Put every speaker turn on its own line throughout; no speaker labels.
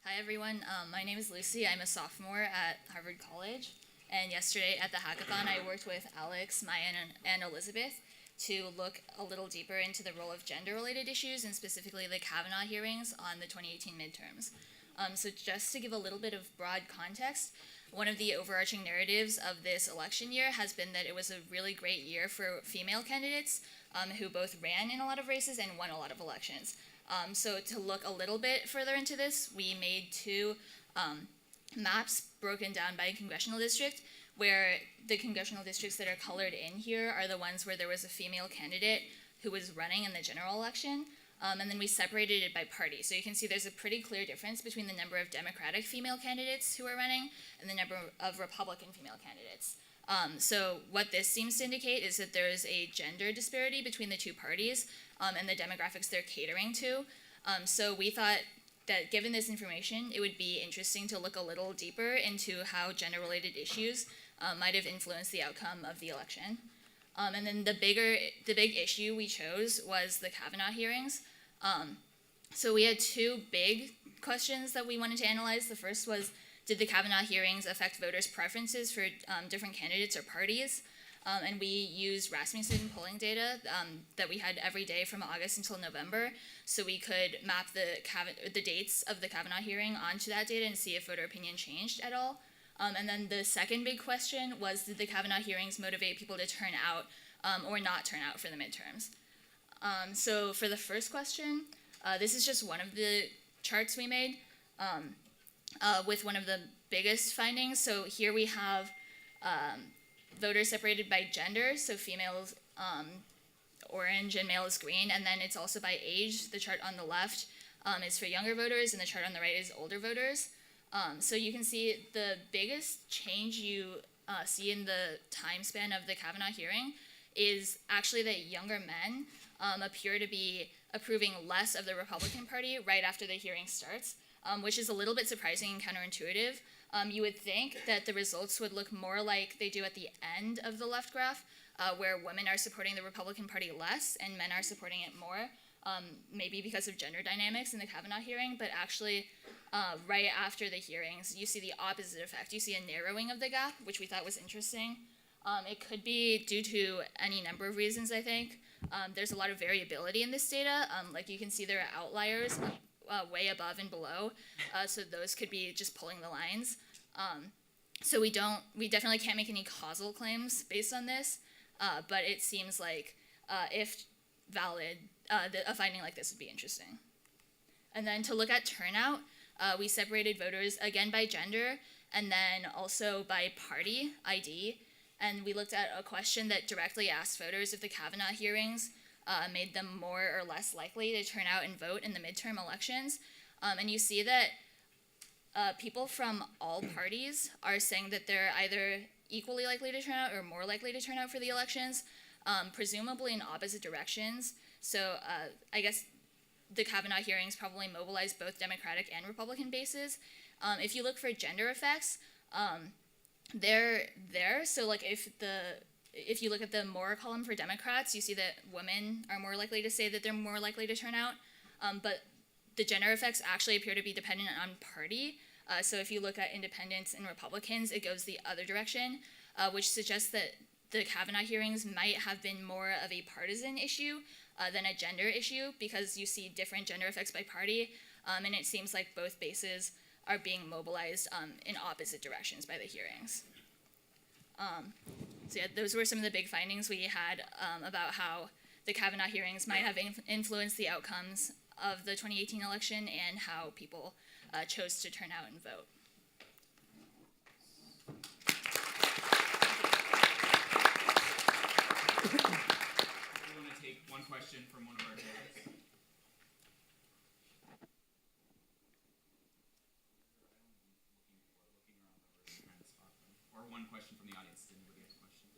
Hi everyone, my name is Lucy. I'm a sophomore at Harvard College, and yesterday at the hackathon I worked with Alex, Maya, and Elizabeth to look a little deeper into the role of gender-related issues, and specifically the Kavanaugh hearings on the 2018 midterms. So just to give a little bit of broad context, one of the overarching narratives of this election year has been that it was a really great year for female candidates who both ran in a lot of races and won a lot of elections. So to look a little bit further into this, we made two maps broken down by congressional district, where the congressional districts that are colored in here are the ones where there was a female candidate who was running in the general election. And then we separated it by party. So you can see there's a pretty clear difference between the number of Democratic female candidates who are running and the number of Republican female candidates. So what this seems to indicate is that there is a gender disparity between the two parties and the demographics they're catering to. So we thought that given this information, it would be interesting to look a little deeper into how gender-related issues might have influenced the outcome of the election. And then the big issue we chose was the Kavanaugh hearings. So we had two big questions that we wanted to analyze. The first was, did the Kavanaugh hearings affect voters' preferences for different candidates or parties? And we used Rasmussen polling data that we had every day from August until November, so we could map the dates of the Kavanaugh hearing onto that data and see if voter opinion changed at all. And then the second big question was, did the Kavanaugh hearings motivate people to turn out or not turn out for the midterms? So for the first question, this is just one of the charts we made with one of the biggest findings. So here we have voters separated by gender, so females orange and male is green, and then it's also by age. The chart on the left is for younger voters, and the chart on the right is older voters. So you can see the biggest change you see in the time span of the Kavanaugh hearing is actually that younger men appear to be approving less of the Republican Party right after the hearing starts, which is a little bit surprising and counterintuitive. You would think that the results would look more like they do at the end of the left graph, where women are supporting the Republican Party less and men are supporting it more, maybe because of gender dynamics in the Kavanaugh hearing, but actually right after the hearings, you see the opposite effect. You see a narrowing of the gap, which we thought was interesting. It could be due to any number of reasons, I think. There's a lot of variability in this data. Like you can see there are outliers way above and below, so those could be just pulling the lines. So we definitely can't make any causal claims based on this, but it seems like if valid, a finding like this would be interesting. And then to look at turnout, we separated voters again by gender and then also by party ID, and we looked at a question that directly asked voters if the Kavanaugh hearings made them more or less likely to turn out and vote in the midterm elections. And you see that people from all parties are saying that they're either equally likely to turn out or more likely to turn out for the elections, presumably in opposite directions. So I guess the Kavanaugh hearings probably mobilized both Democratic and Republican bases. If you look for gender effects, they're there. So like if you look at the more column for Democrats, you see that women are more likely to say that they're more likely to turn out, but the gender effects actually appear to be dependent on party. So if you look at independents and Republicans, it goes the other direction, which suggests that the Kavanaugh hearings might have been more of a partisan issue than a gender issue, because you see different gender effects by party, and it seems like both bases are being mobilized in opposite directions by the hearings. So yeah, those were some of the big findings we had about how the Kavanaugh hearings might have influenced the outcomes of the 2018 election and how people chose to turn out and vote.
We want to take one question from one of our judges. Or one question from the audience. Did anybody have a question?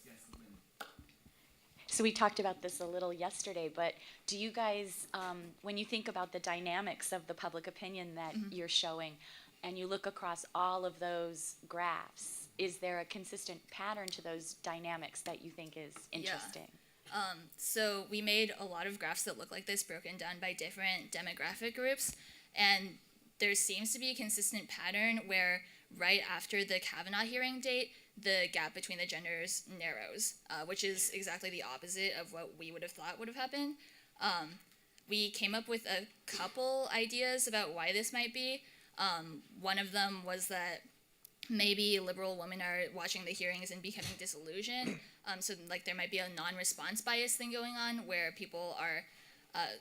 Yes, Lynn.
So we talked about this a little yesterday, but do you guys, when you think about the dynamics of the public opinion that you're showing, and you look across all of those graphs, is there a consistent pattern to those dynamics that you think is interesting?
So we made a lot of graphs that look like this, broken down by different demographic groups, And there seems to be a consistent pattern where right after the Kavanaugh hearing date, the gap between the genders narrows, which is exactly the opposite of what we would have thought would have happened. We came up with a couple ideas about why this might be. One of them was that maybe liberal women are watching the hearings and becoming disillusioned. So like there might be a non-response bias thing going on where people are,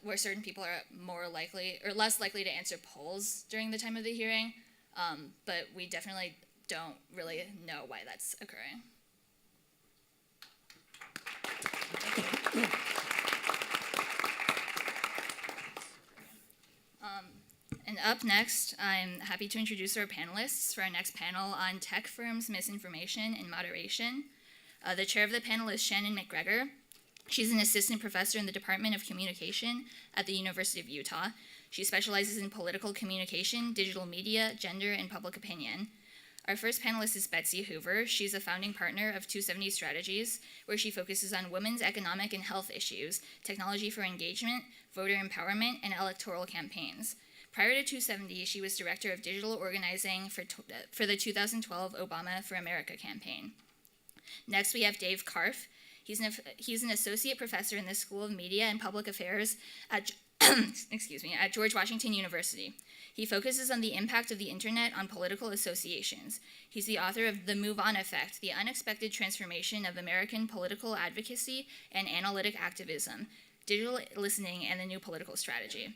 where certain people are more likely or less likely to answer polls during the time of the hearing. But we definitely don't really know why that's occurring. And up next, I'm happy to introduce our panelists for our next panel on tech firms, misinformation, and moderation. The chair of the panel is Shannon McGregor. She's an assistant professor in the Department of Communication at the University of Utah. She specializes in political communication, digital media, gender, and public opinion. Our first panelist is Betsy Hoover. She's a founding partner of 270 Strategies, where she focuses on women's economic and health issues, technology for engagement, voter empowerment, and electoral campaigns. Prior to 270, she was director of digital organizing for the 2012 Obama for America campaign. Next, we have Dave Karpf. He's an associate professor in the School of Media and Public Affairs at at George Washington University. He focuses on the impact of the internet on political associations. He's the author of The Move On Effect, The Unexpected Transformation of American Political Advocacy and Analytic Activism, Digital Listening and the New Political Strategy.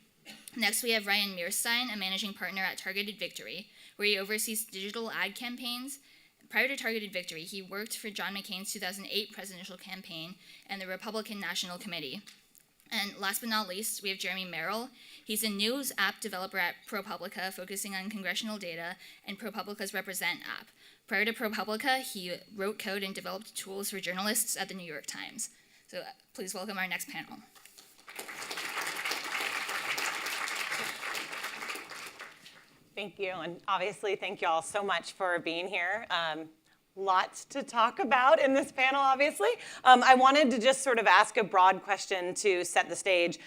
Next, we have Ryan Meerstein, a managing partner at Targeted Victory, where he oversees digital ad campaigns. Prior to Targeted Victory, he worked for John McCain's 2008 presidential campaign and the Republican National Committee. And last but not least, we have Jeremy Merrill. He's a news app developer at ProPublica, focusing on congressional data and ProPublica's Represent app. Prior to ProPublica, he wrote code and developed tools for journalists at the New York Times. So please welcome our next panel.
Thank you, and obviously thank you all so much for being here. Lots to talk about in this panel, obviously. I wanted to just sort of ask a broad question to set the stage.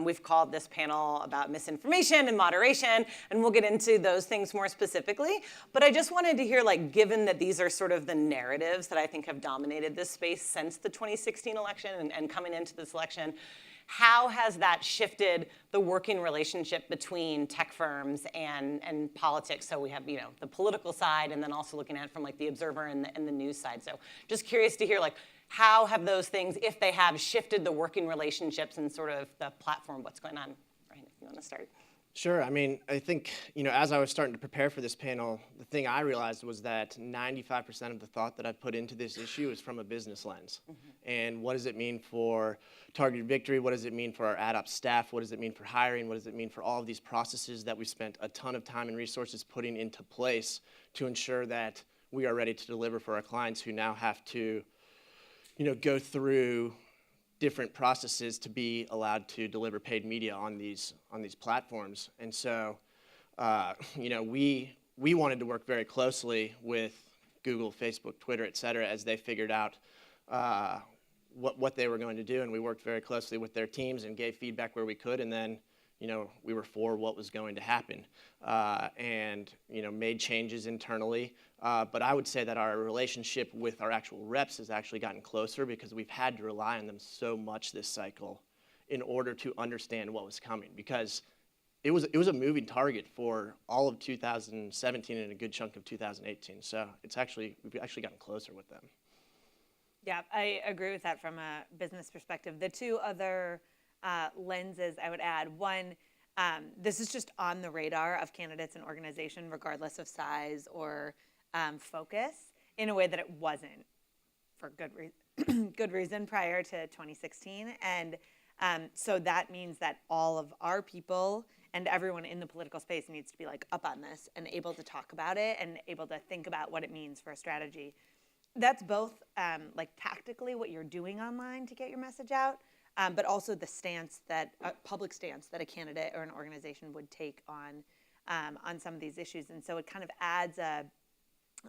We've called this panel about misinformation and moderation, and we'll get into those things more specifically. But I just wanted to hear, like, given that these are sort of the narratives that I think have dominated this space since the 2016 election and coming into this election, how has that shifted the working relationship between tech firms and politics? So we have, you know, the political side, and then also looking at it from like the observer and the news side. So just curious to hear, like, how have those things, if they have, shifted the working relationships and sort of the platform? What's going on? Ryan, if you want to start.
Sure. I mean, I think, you know, as I was starting to prepare for this panel, the thing I realized was that 95% of the thought that I put into this issue is from a business lens. Mm-hmm. And what does it mean for Targeted Victory? What does it mean for our ad ops staff? What does it mean for hiring? What does it mean for all of these processes that we spent a ton of time and resources putting into place to ensure that we are ready to deliver for our clients who now have to, you know, go through different processes to be allowed to deliver paid media on these platforms. And so, you know, we wanted to work very closely with Google, Facebook, Twitter, et cetera, as they figured out what they were going to do. And we worked very closely with their teams and gave feedback where we could. And then, you know, we were for what was going to happen and, you know, made changes internally. But I would say that our relationship with our actual reps has actually gotten closer because we've had to rely on them so much this cycle in order to understand what was coming, because it was a moving target for all of 2017 and a good chunk of 2018. So we've actually gotten closer with them.
Yeah, I agree with that from a business perspective. The two other lenses I would add, one, this is just on the radar of candidates and organization, regardless of size or focus, in a way that it wasn't for good reason prior to 2016. And so that means that all of our people and everyone in the political space needs to be like up on this and able to talk about it and able to think about what it means for a strategy. That's both like tactically what you're doing online to get your message out, but also the stance that public stance that a candidate or an organization would take on some of these issues. And so it kind of adds a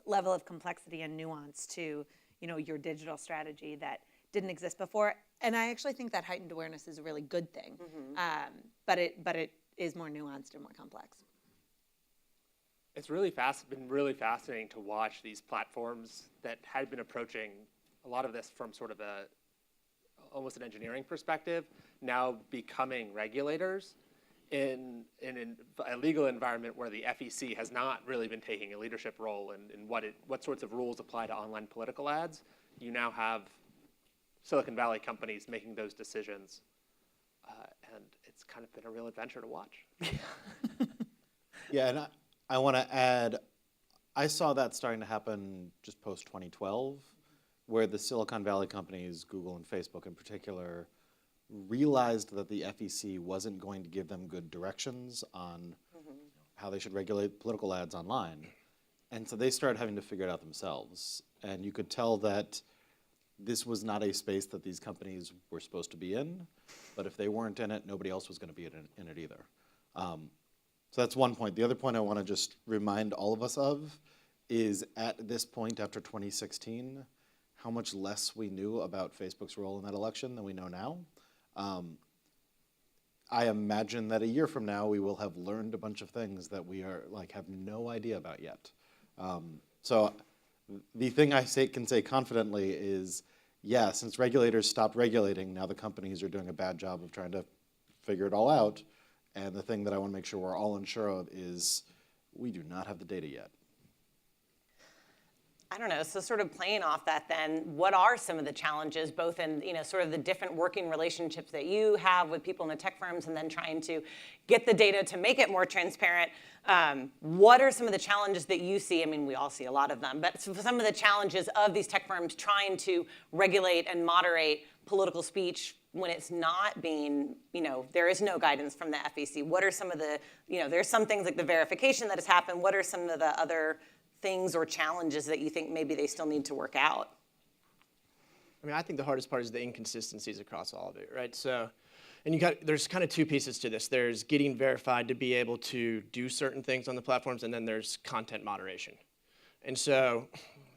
level of complexity and nuance to, you know, your digital strategy that didn't exist before. And I actually think that heightened awareness is a really good thing. Mm-hmm. But is more nuanced and more complex.
It's been really fascinating to watch these platforms that had been approaching a lot of this from sort of almost an engineering perspective, now becoming regulators in a legal environment where the FEC has not really been taking a leadership role in what sorts of rules apply to online political ads. You now have Silicon Valley companies making those decisions, and it's kind of been a real adventure to watch.
Yeah, and I want to add, I saw that starting to happen just post-2012, where the Silicon Valley companies, Google and Facebook in particular, realized that the FEC wasn't going to give them good directions on how they should regulate political ads online. And so they started having to figure it out themselves. And you could tell that this was not a space that these companies were supposed to be in, but if they weren't in it, nobody else was going to be in it either. So that's one point. The other point I want to just remind all of us of is at this point after 2016, how much less we knew about Facebook's role in that election than we know now. I imagine that a year from now, we will have learned a bunch of things that we have no idea about yet. So the thing I can say confidently is, yeah, since regulators stopped regulating, now the companies are doing a bad job of trying to figure it all out. And the thing that I want to make sure we're all unsure of is we do not have the data yet.
I don't know, so sort of playing off that then, what are some of the challenges, both in, sort of the different working relationships that you have with people in the tech firms and then trying to get the data to make it more transparent? What are some of the challenges that you see? I mean, we all see a lot of them, but some of the challenges of these tech firms trying to regulate and moderate political speech when it's not being, there is no guidance from the FEC. What are some of the, there's some things like the verification that has happened. What are some of the other things or challenges that you think maybe they still need to work out?
I mean, I think the hardest part is the inconsistencies across all of it, right? So, and there's kind of two pieces to this. There's getting verified to be able to do certain things on the platforms, and then there's content moderation. And so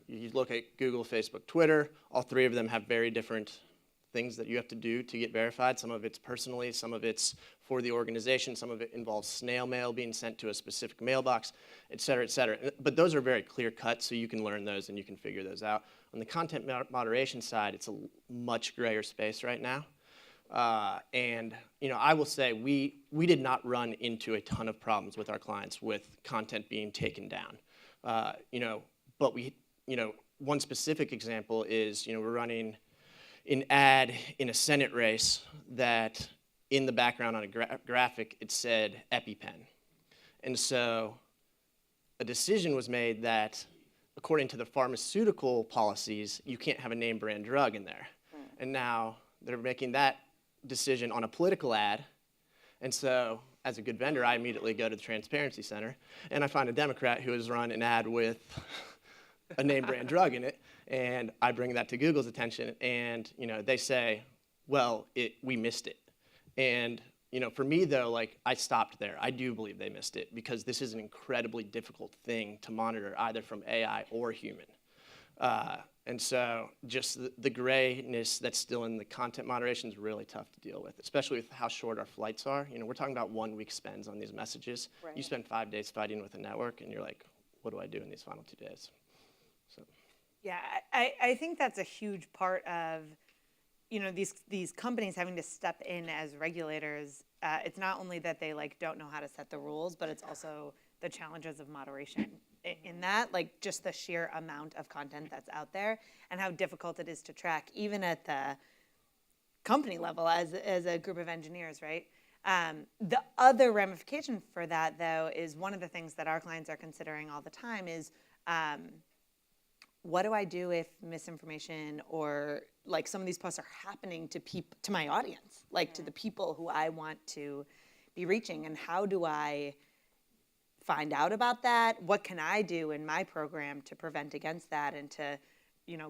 you look at Google, Facebook, Twitter, all three of them have very different things that you have to do to get verified. Some of it's personally, some of it's for the organization, some of it involves snail mail being sent to a specific mailbox, et cetera, et cetera. But those are very clear cut, so you can learn those and you can figure those out. On the content moderation side, it's a much grayer space right now. And I will say we did not run into a ton of problems with our clients with content being taken down. But one specific example is, we're running an ad in a Senate race that in the background on a graphic, it said EpiPen. And so a decision was made that according to the pharmaceutical policies, you can't have a name brand drug in there. And now they're making that decision on a political ad. And so as a good vendor, I immediately go to the Transparency Center and I find a Democrat who has run an ad with a name brand drug in it. And I bring that to Google's attention, and they say, well, we missed it. And for me though, I stopped there. I do believe they missed it because this is an incredibly difficult thing to monitor either from AI or human. And so just the grayness that's still in the content moderation is really tough to deal with, especially with how short our flights are. We're talking about 1 week spends on these messages. Right. You spend 5 days fighting with a network, and you're like, what do I do in these final 2 days? So.
Yeah, I think that's a huge part of, these companies having to step in as regulators. It's not only that they don't know how to set the rules, but it's also the challenges of moderation in that, just the sheer amount of content that's out there and how difficult it is to track, even at the company level as a group of engineers, right? The other ramification for that, though, is one of the things that our clients are considering all the time is, what do I do if misinformation or some of these posts are happening to my audience, to the people who I want to be reaching, and how do I find out about that? What can I do in my program to prevent against that and to,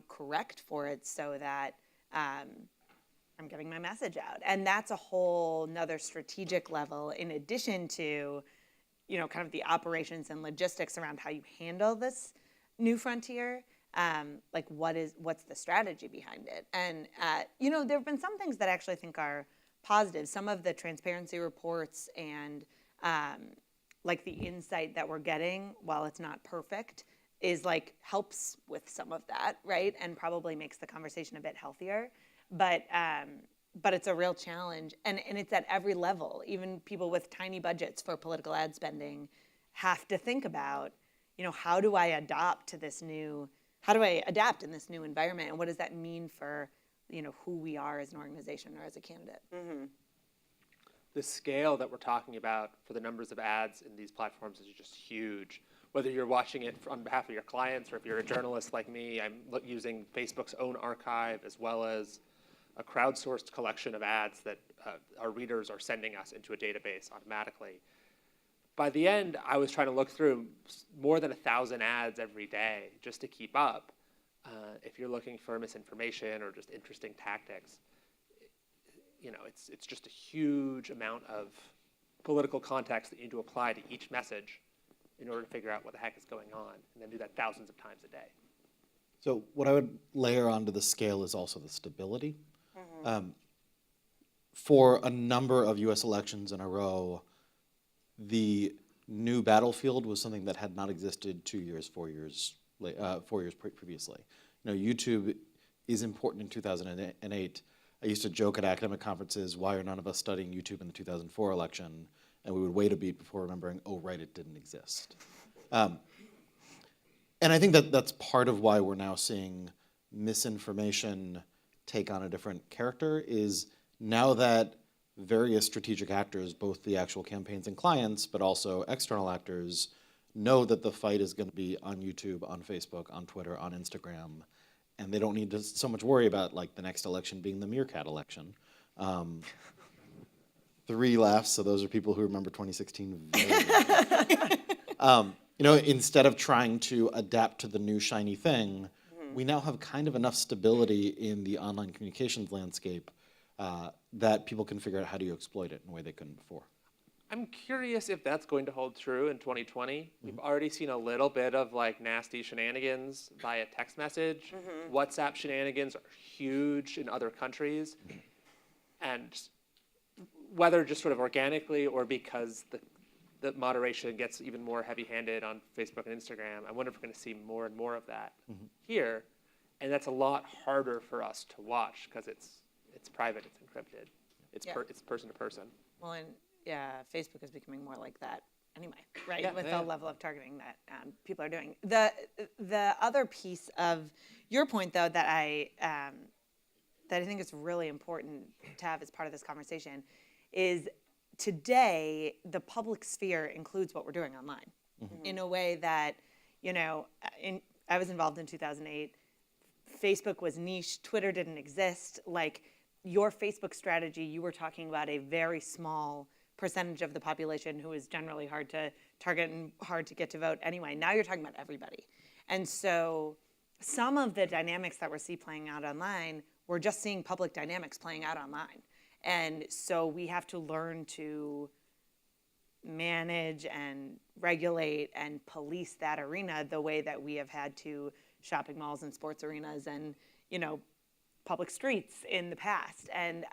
correct for it so that I'm getting my message out? And that's a whole nother strategic level in addition to, kind of the operations and logistics around how you handle this new frontier. What's the strategy behind it? And, there have been some things that I actually think are positive. Some of the transparency reports and like the insight that we're getting, while it's not perfect, is like helps with some of that, right? And probably makes the conversation a bit healthier. But it's a real challenge, and it's at every level. Even people with tiny budgets for political ad spending have to think about, how do I adapt in this new environment, and what does that mean for, who we are as an organization or as a candidate?
Mm-hmm.
The scale that we're talking about for the numbers of ads in these platforms is just huge. Whether you're watching it on behalf of your clients, or if you're a journalist like me, I'm using Facebook's own archive as well as a crowdsourced collection of ads that our readers are sending us into a database automatically. By the end, I was trying to look through more than 1,000 ads every day just to keep up. If you're looking for misinformation or just interesting tactics, it's just a huge amount of political context that you need to apply to each message in order to figure out what the heck is going on, and then do that thousands of times a day.
So what I would layer onto the scale is also the stability. For a number of US elections in a row, the new battlefield was something that had not existed 2 years, 4 years, 4 years previously. YouTube is important in 2008. I used to joke at academic conferences, why are none of us studying YouTube in the 2004 election? And we would wait a beat before remembering, oh, right, it didn't exist. And I think that's part of why we're now seeing misinformation take on a different character, is now that various strategic actors, both the actual campaigns and clients, but also external actors, know that the fight is going to be on YouTube, on Facebook, on Twitter, on Instagram, and they don't need to so much worry about the next election being the meerkat election. 3 laughs, so those are people who remember 2016 very well. Instead of trying to adapt to the new shiny thing, we now have kind of enough stability in the online communications landscape that people can figure out how do you exploit it in a way they couldn't before.
I'm curious if that's going to hold true in 2020. We've already seen a little bit of nasty shenanigans via text message. WhatsApp shenanigans are huge in other countries. And whether just sort of organically or because the moderation gets even more heavy-handed on Facebook and Instagram, I wonder if we're going to see more and more of that here. And that's a lot harder for us to watch because it's private, it's encrypted, it's person to person.
Well, and Facebook is becoming more like that anyway, right? With the level of targeting that people are doing. The other piece of your point, though, that I think is really important to have as part of this conversation is today the public sphere includes what we're doing online in a way that, I was involved in 2008. Facebook was niche. Twitter didn't exist. Your Facebook strategy, you were talking about a very small percentage of the population who is generally hard to target and hard to get to vote anyway. Now you're talking about everybody. And so some of the dynamics that we're playing out online, we're just seeing public dynamics playing out online. And so we have to learn to manage and regulate and police that arena the way that we have had to shopping malls and sports arenas and, public streets in the past. And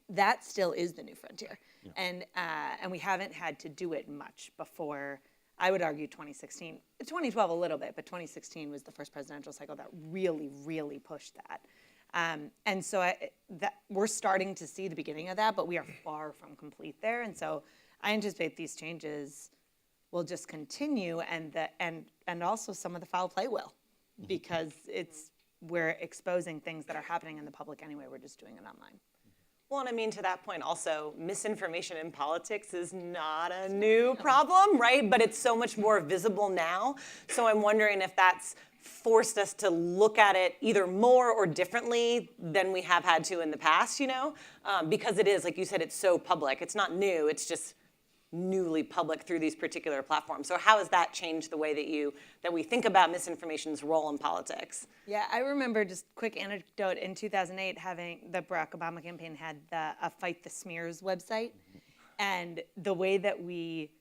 that still is the new frontier. Yeah. And we haven't had to do it much before, I would argue 2016. 2012 a little bit, but 2016 was the first presidential cycle that really, really pushed that. And so we're starting to see the beginning of that, but we are far from complete there. And so I anticipate these changes will just continue, and also some of the foul play will, because we're exposing things that are happening in the public anyway. We're just doing it online.
Well, and I mean, to that point also, misinformation in politics is not a new problem, right? But it's so much more visible now. So I'm wondering if that's forced us to look at it either more or differently than we have had to in the past, because it is, like you said, it's so public. It's not new, it's just newly public through these particular platforms. So how has that changed the way that we think about misinformation's role in politics?
Yeah, I remember, just quick anecdote, in 2008 having the Barack Obama campaign had a Fight the Smears website. And the way that we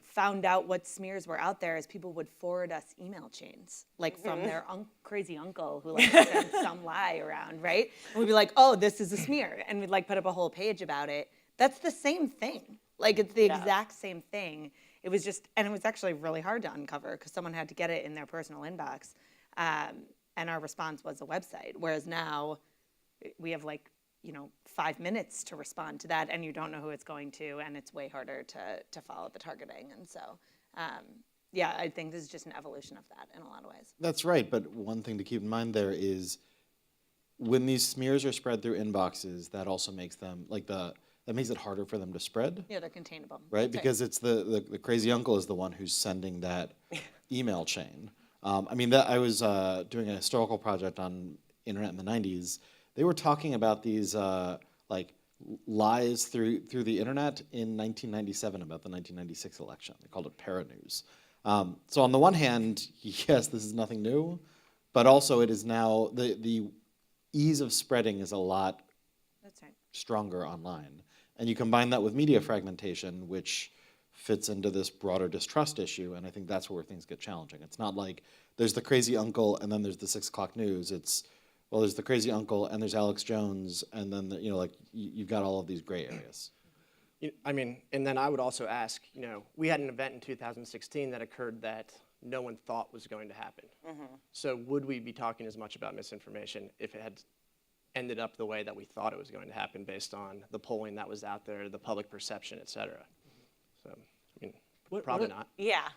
found out what smears were out there is people would forward us email chains, from their crazy uncle who sent some lie around, right? And we'd be like, oh, this is a smear. And we'd put up a whole page about it. That's the same thing, Like, it's the
Yeah.
exact same thing. It was just, and it was actually really hard to uncover because someone had to get it in their personal inbox. And our response was a website. Whereas now we have 5 minutes to respond to that, and you don't know who it's going to, and it's way harder to follow the targeting. And so, yeah, I think this is just an evolution of that in a lot of ways.
That's right, but one thing to keep in mind there is when these smears are spread through inboxes, that also makes them, that makes it harder for them to spread.
Yeah, they're containable.
Right, because it's the crazy uncle is the one who's sending that email chain. I was doing a historical project on internet in the 90s. They were talking about these lies through the internet in 1997 about the 1996 election. They called it paranews. So on the one hand, yes, this is nothing new, but also it is now the ease of spreading is a lot
That's right.
stronger online. And you combine that with media fragmentation, which fits into this broader distrust issue, and I think that's where things get challenging. It's not like there's the crazy uncle and then there's the 6 o'clock news. It's, well, there's the crazy uncle and there's Alex Jones, and then, you've got all of these gray areas.
And then I would also ask, we had an event in 2016 that occurred that no one thought was going to happen. So would we be talking as much about misinformation if it had ended up the way that we thought it was going to happen based on the polling that was out there, the public perception, et cetera? So, probably not.
Yeah.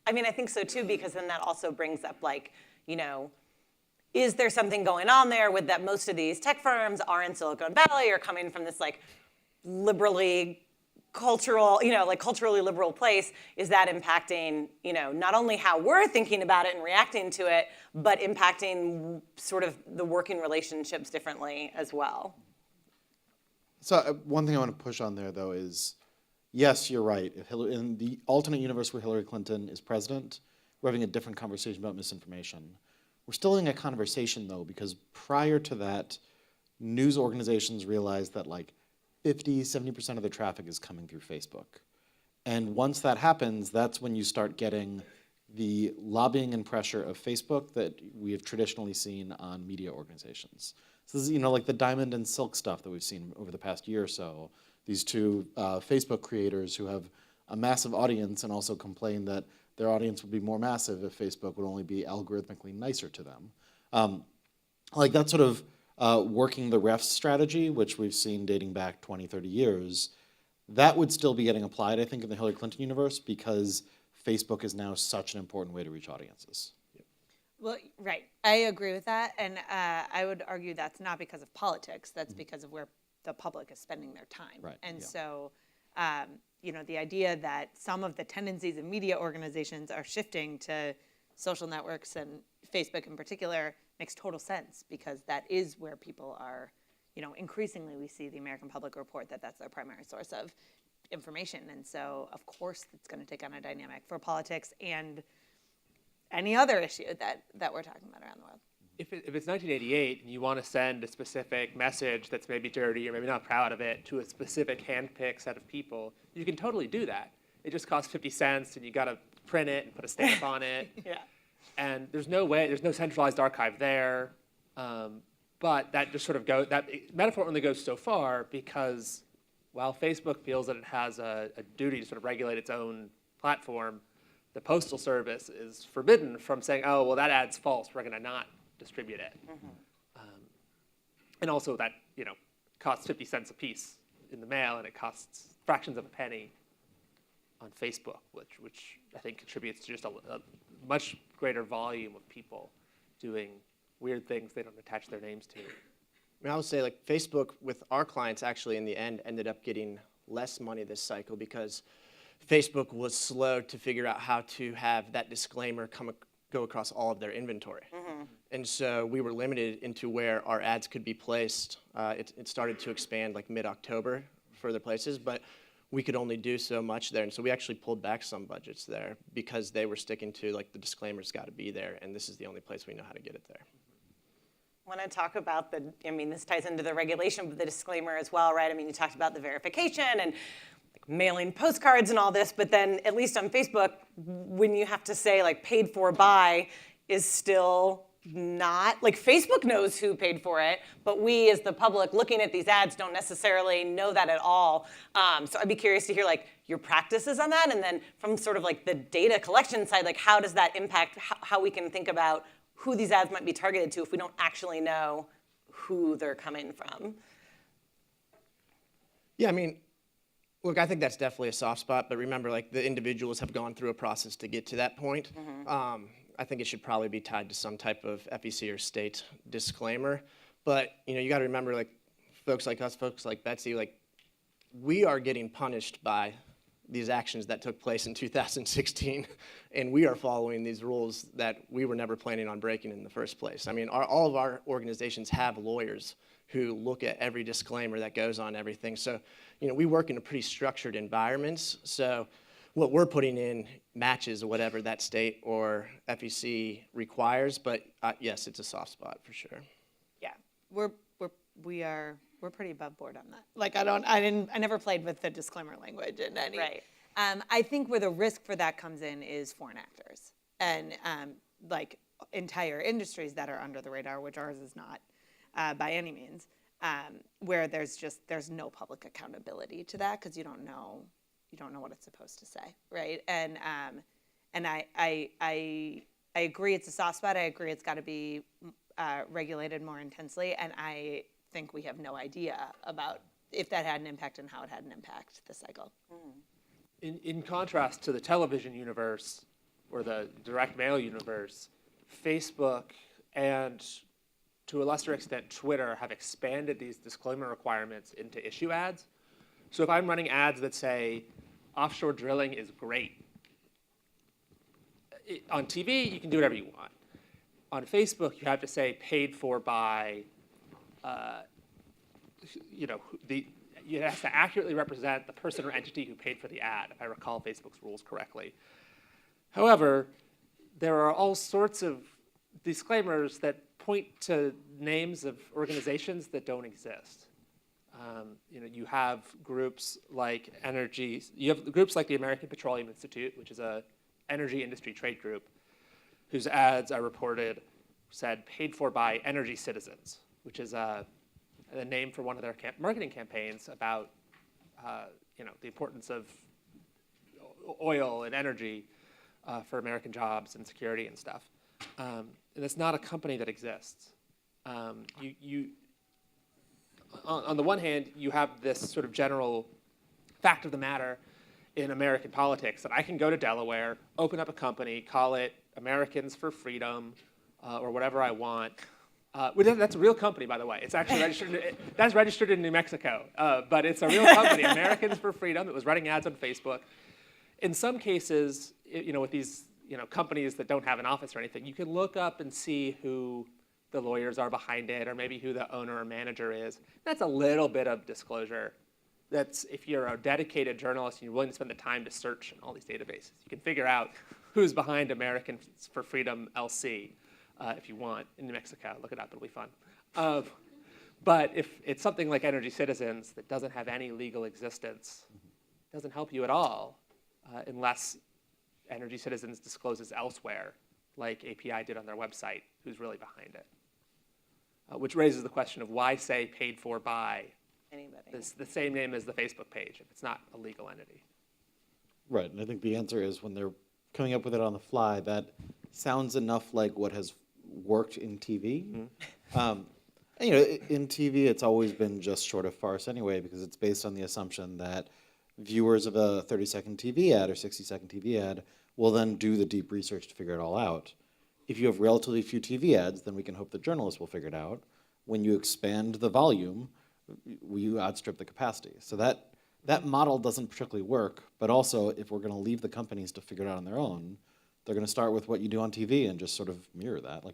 I think so too, because then that also brings up is there something going on there with that most of these tech firms are in Silicon Valley or coming from this liberally cultural, culturally liberal place? Is that impacting, not only how we're thinking about it and reacting to it, but impacting sort of the working relationships differently as well?
So one thing I want to push on there, though, is yes, you're right. In the alternate universe where Hillary Clinton is president, we're having a different conversation about misinformation. We're still having a conversation, though, because prior to that, news organizations realized that 50, 70% of their traffic is coming through Facebook. And once that happens, that's when you start getting the lobbying and pressure of Facebook that we have traditionally seen on media organizations. So this is, like the Diamond and Silk stuff that we've seen over the past year or so. These two Facebook creators who have a massive audience and also complain that their audience would be more massive if Facebook would only be algorithmically nicer to them. That sort of working the refs strategy, which we've seen dating back 20, 30 years, that would still be getting applied, I think, in the Hillary Clinton universe because Facebook is now such an important way to reach audiences.
Well, right. I agree with that. And I would argue that's not because of politics. That's because of where the public is spending their time.
Right.
And
yeah.
so, the idea that some of the tendencies of media organizations are shifting to social networks and Facebook in particular makes total sense because that is where people are, increasingly we see the American public report that that's their primary source of information. And so, of course, it's going to take on a dynamic for politics and any other issue that we're talking about around the world.
If it's 1988 and you want to send a specific message that's maybe dirty or maybe not proud of it to a specific hand-picked set of people, you can totally do that. It just costs 50 cents and you got to print it and put a stamp on it.
Yeah.
And there's no centralized archive there. But that just sort of that metaphor only goes so far because while Facebook feels that it has a duty to sort of regulate its own platform, the Postal Service is forbidden from saying, oh, well, that ad's false. We're going to not distribute it. And also that, costs 50 cents a piece in the mail and it costs fractions of a penny on Facebook, which I think contributes to just a much greater volume of people doing weird things they don't attach their names to.
I would say Facebook with our clients actually in the end ended up getting less money this cycle because Facebook was slow to figure out how to have that disclaimer go across all of their inventory. And so we were limited into where our ads could be placed. It started to expand mid-October, further places, but we could only do so much there. And so we actually pulled back some budgets there because they were sticking to the disclaimer's got to be there, and this is the only place we know how to get it there.
I want to talk about this ties into the regulation of the disclaimer as well, right? You talked about the verification and mailing postcards and all this, but then at least on Facebook, when you have to say paid for by is still not, like Facebook knows who paid for it, but we as the public looking at these ads don't necessarily know that at all. So I'd be curious to hear like your practices on that, and then from sort of like the data collection side, like how does that impact how we can think about who these ads might be targeted to if we don't actually know who they're coming from?
Yeah, I mean, look, I think that's definitely a soft spot, but remember, like, the individuals have gone through a process to get to that point. I think it should probably be tied to some type of FEC or state disclaimer. But, you know, you got to remember, like, folks like us, folks like Betsy, like, we are getting punished by these actions that took place in 2016, and we are following these rules that we were never planning on breaking in the first place. I mean, all of our organizations have lawyers who look at every disclaimer that goes on everything. So, you know, we work in a pretty structured environments. So what we're putting in matches whatever that state or FEC requires. But yes, it's a soft spot for sure.
Yeah, we're pretty above board on that. Like I never played with the disclaimer language in any.
Right.
I think where the risk for that comes in is foreign actors and like entire industries that are under the radar, which ours is not by any means, where there's no public accountability to that because you don't know what it's supposed to say, right? And I agree it's a soft spot. I agree it's got to be regulated more intensely, and I think we have no idea about if that had an impact and how it had an impact this cycle.
In contrast to the television universe or the direct mail universe, Facebook and to a lesser extent Twitter have expanded these disclaimer requirements into issue ads. So if I'm running ads that say offshore drilling is great, on TV you can do whatever you want. On Facebook you have to say paid for by, it has to accurately represent the person or entity who paid for the ad, if I recall Facebook's rules correctly. However, there are all sorts of disclaimers that point to names of organizations that don't exist. You have groups like the American Petroleum Institute, which is a energy industry trade group, whose ads I reported said paid for by energy citizens, which is a name for one of their marketing campaigns about the importance of oil and energy for American jobs and security and stuff. And it's not a company that exists. On the one hand, you have this sort of general fact of the matter in American politics that I can go to Delaware, open up a company, call it Americans for Freedom, or whatever I want. That's a real company, by the way. It's actually registered. That's registered in New Mexico, but it's a real company, Americans for Freedom. It was running ads on Facebook. In some cases, with these companies that don't have an office or anything, you can look up and see who the lawyers are behind it, or maybe who the owner or manager is. That's a little bit of disclosure. That's if you're a dedicated journalist and you're willing to spend the time to search in all these databases. You can figure out who's behind Americans for Freedom LC. If you want, in New Mexico. Look it up, it'll be fun. But if it's something like Energy Citizens that doesn't have any legal existence, it doesn't help you at all unless Energy Citizens discloses elsewhere, like API did on their website, who's really behind it. Which raises the question of why say paid for by
Anybody.
the same name as the Facebook page if it's not a legal entity.
Right, and I think the answer is when they're coming up with it on the fly, that sounds enough like what has worked in TV. And, in TV, it's always been just short of farce anyway, because it's based on the assumption that viewers of a 30-second TV ad or 60-second TV ad will then do the deep research to figure it all out. If you have relatively few TV ads, then we can hope that journalists will figure it out. When you expand the volume, you outstrip the capacity. So that model doesn't particularly work, but also if we're going to leave the companies to figure it out on their own, they're going to start with what you do on TV and just sort of mirror that. Like,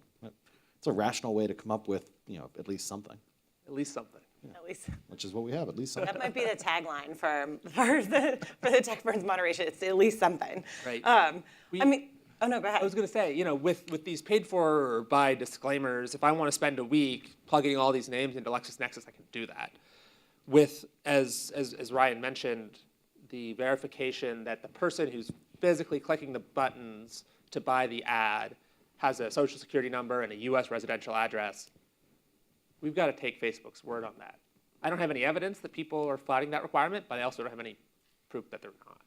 it's a rational way to come up with, at least something.
At least something.
Yeah.
At least.
Which is what we have, at least something.
That might be the tagline for the Tech Burns moderation. It's at least something.
Right.
Oh no, go ahead.
I was going to say, with these paid for or by disclaimers, if I want to spend a week plugging all these names into LexisNexis, I can do that. With, as Ryan mentioned, the verification that the person who's physically clicking the buttons to buy the ad has a social security number and a US residential address, we've got to take Facebook's word on that. I don't have any evidence that people are flouting that requirement, but I also don't have any proof that they're not.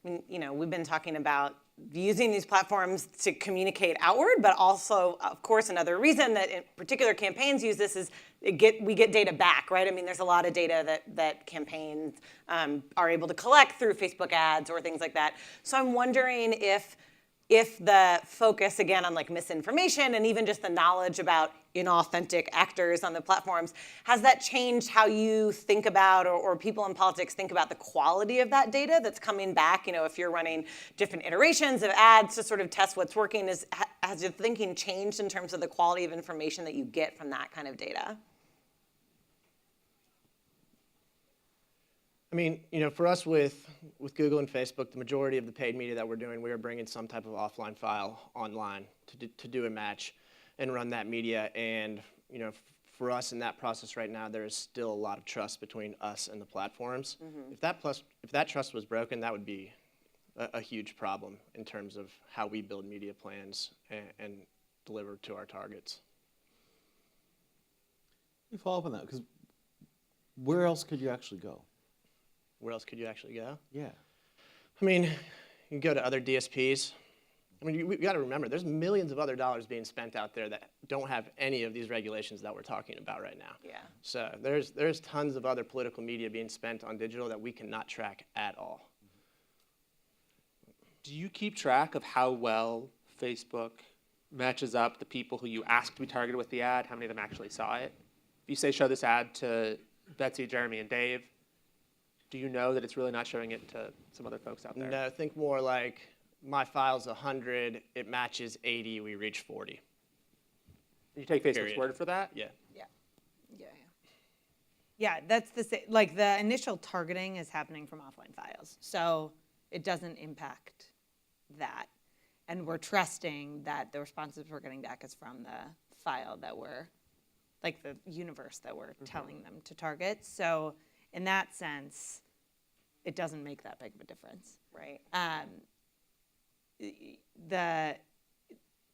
I mean, you know, we've been talking about using these platforms to communicate outward, but also, of course, another reason that in particular campaigns use this is we get data back, right? I mean, there's a lot of data that campaigns are able to collect through Facebook ads or things like that. So I'm wondering if the focus, again, on like misinformation and even just the knowledge about inauthentic actors on the platforms, has that changed how you think about or people in politics think about the quality of that data that's coming back? You know, if you're running different iterations of ads to sort of test what's working, has your thinking changed in terms of the quality of information that you get from that kind of data?
I mean, you know, for us with Google and Facebook, the majority of the paid media that we're doing, we are bringing some type of offline file online to do a match and run that media. And, you know, for us in that process right now, there is still a lot of trust between us and the platforms. Mm-hmm. If that trust was broken, that would be a huge problem in terms of how we build media plans and deliver to our targets.
Let me follow up on that, because where else could you actually go?
Where else could you actually go?
Yeah.
I mean, you can go to other DSPs. I mean, we got to remember, there's millions of other dollars being spent out there that don't have any of these regulations that we're talking about right now.
Yeah.
So there's tons of other political media being spent on digital that we cannot track at all.
Do you keep track of how well Facebook matches up the people who you ask to be targeted with the ad, how many of them actually saw it? If you say show this ad to Betsy, Jeremy, and Dave, do you know that it's really not showing it to some other folks out there?
No, think more like my file's 100, it matches 80, we reach 40.
You take Facebook's
Period.
word for that?
Yeah.
Yeah, that's the same. Like the initial targeting is happening from offline files, so it doesn't impact that. And we're trusting that the responses we're getting back is from the file that we're, like the universe that we're telling them to target. So in that sense, it doesn't make that big of a difference.
Right.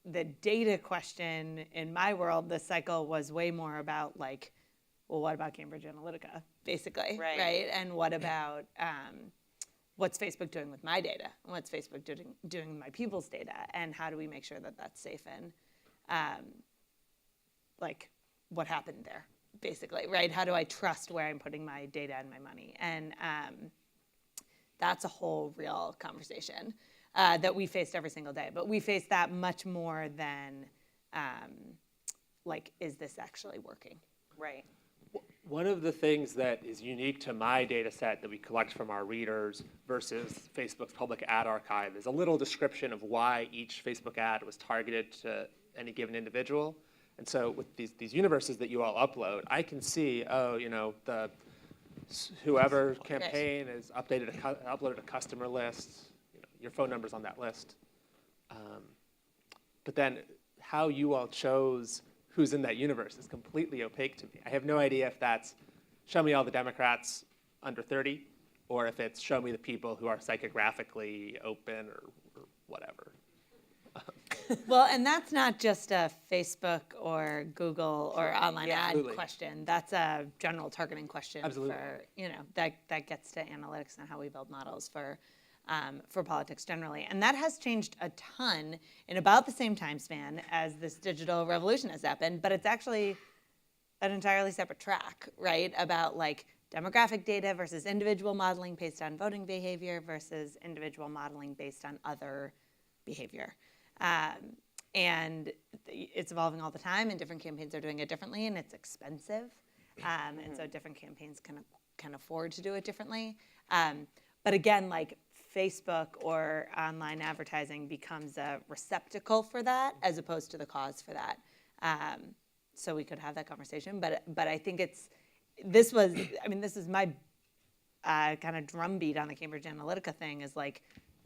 The data question in my world, the cycle was way more about like, well, what about Cambridge Analytica, basically, right? And what about what's Facebook doing with my data? What's Facebook doing with my people's data? And how do we make sure that that's safe and like what happened there, basically, right? How do I trust where I'm putting my data and my money? And that's a whole real conversation that we faced every single day. But we face that much more than like, is this actually working?
Right.
One of the things that is unique to my data set that we collect from our readers versus Facebook's public ad archive is a little description of why each Facebook ad was targeted to any given individual. And so with these universes that you all upload, I can see, oh, you know, whoever campaign has uploaded a customer list, you know, your phone number's on that list. But then how you all chose who's in that universe is completely opaque to me. I have no idea if that's show me all the Democrats under 30, or if it's show me the people who are psychographically open or whatever.
Well, and that's not just a Facebook or Google or online ad
absolutely.
question. That's a general targeting question
Absolutely.
for, you know, that gets to analytics and how we build models for politics generally. And that has changed a ton in about the same time span as this digital revolution has happened, but it's actually an entirely separate track, right? About like demographic data versus individual modeling based on voting behavior versus individual modeling based on other behavior. And it's evolving all the time, and different campaigns are doing it differently, and it's expensive. And so different campaigns can afford to do it differently. But again, like Facebook or online advertising becomes a receptacle for that as opposed to the cause for that. So we could have that conversation, but I think this is my kind of drumbeat on the Cambridge Analytica thing is like,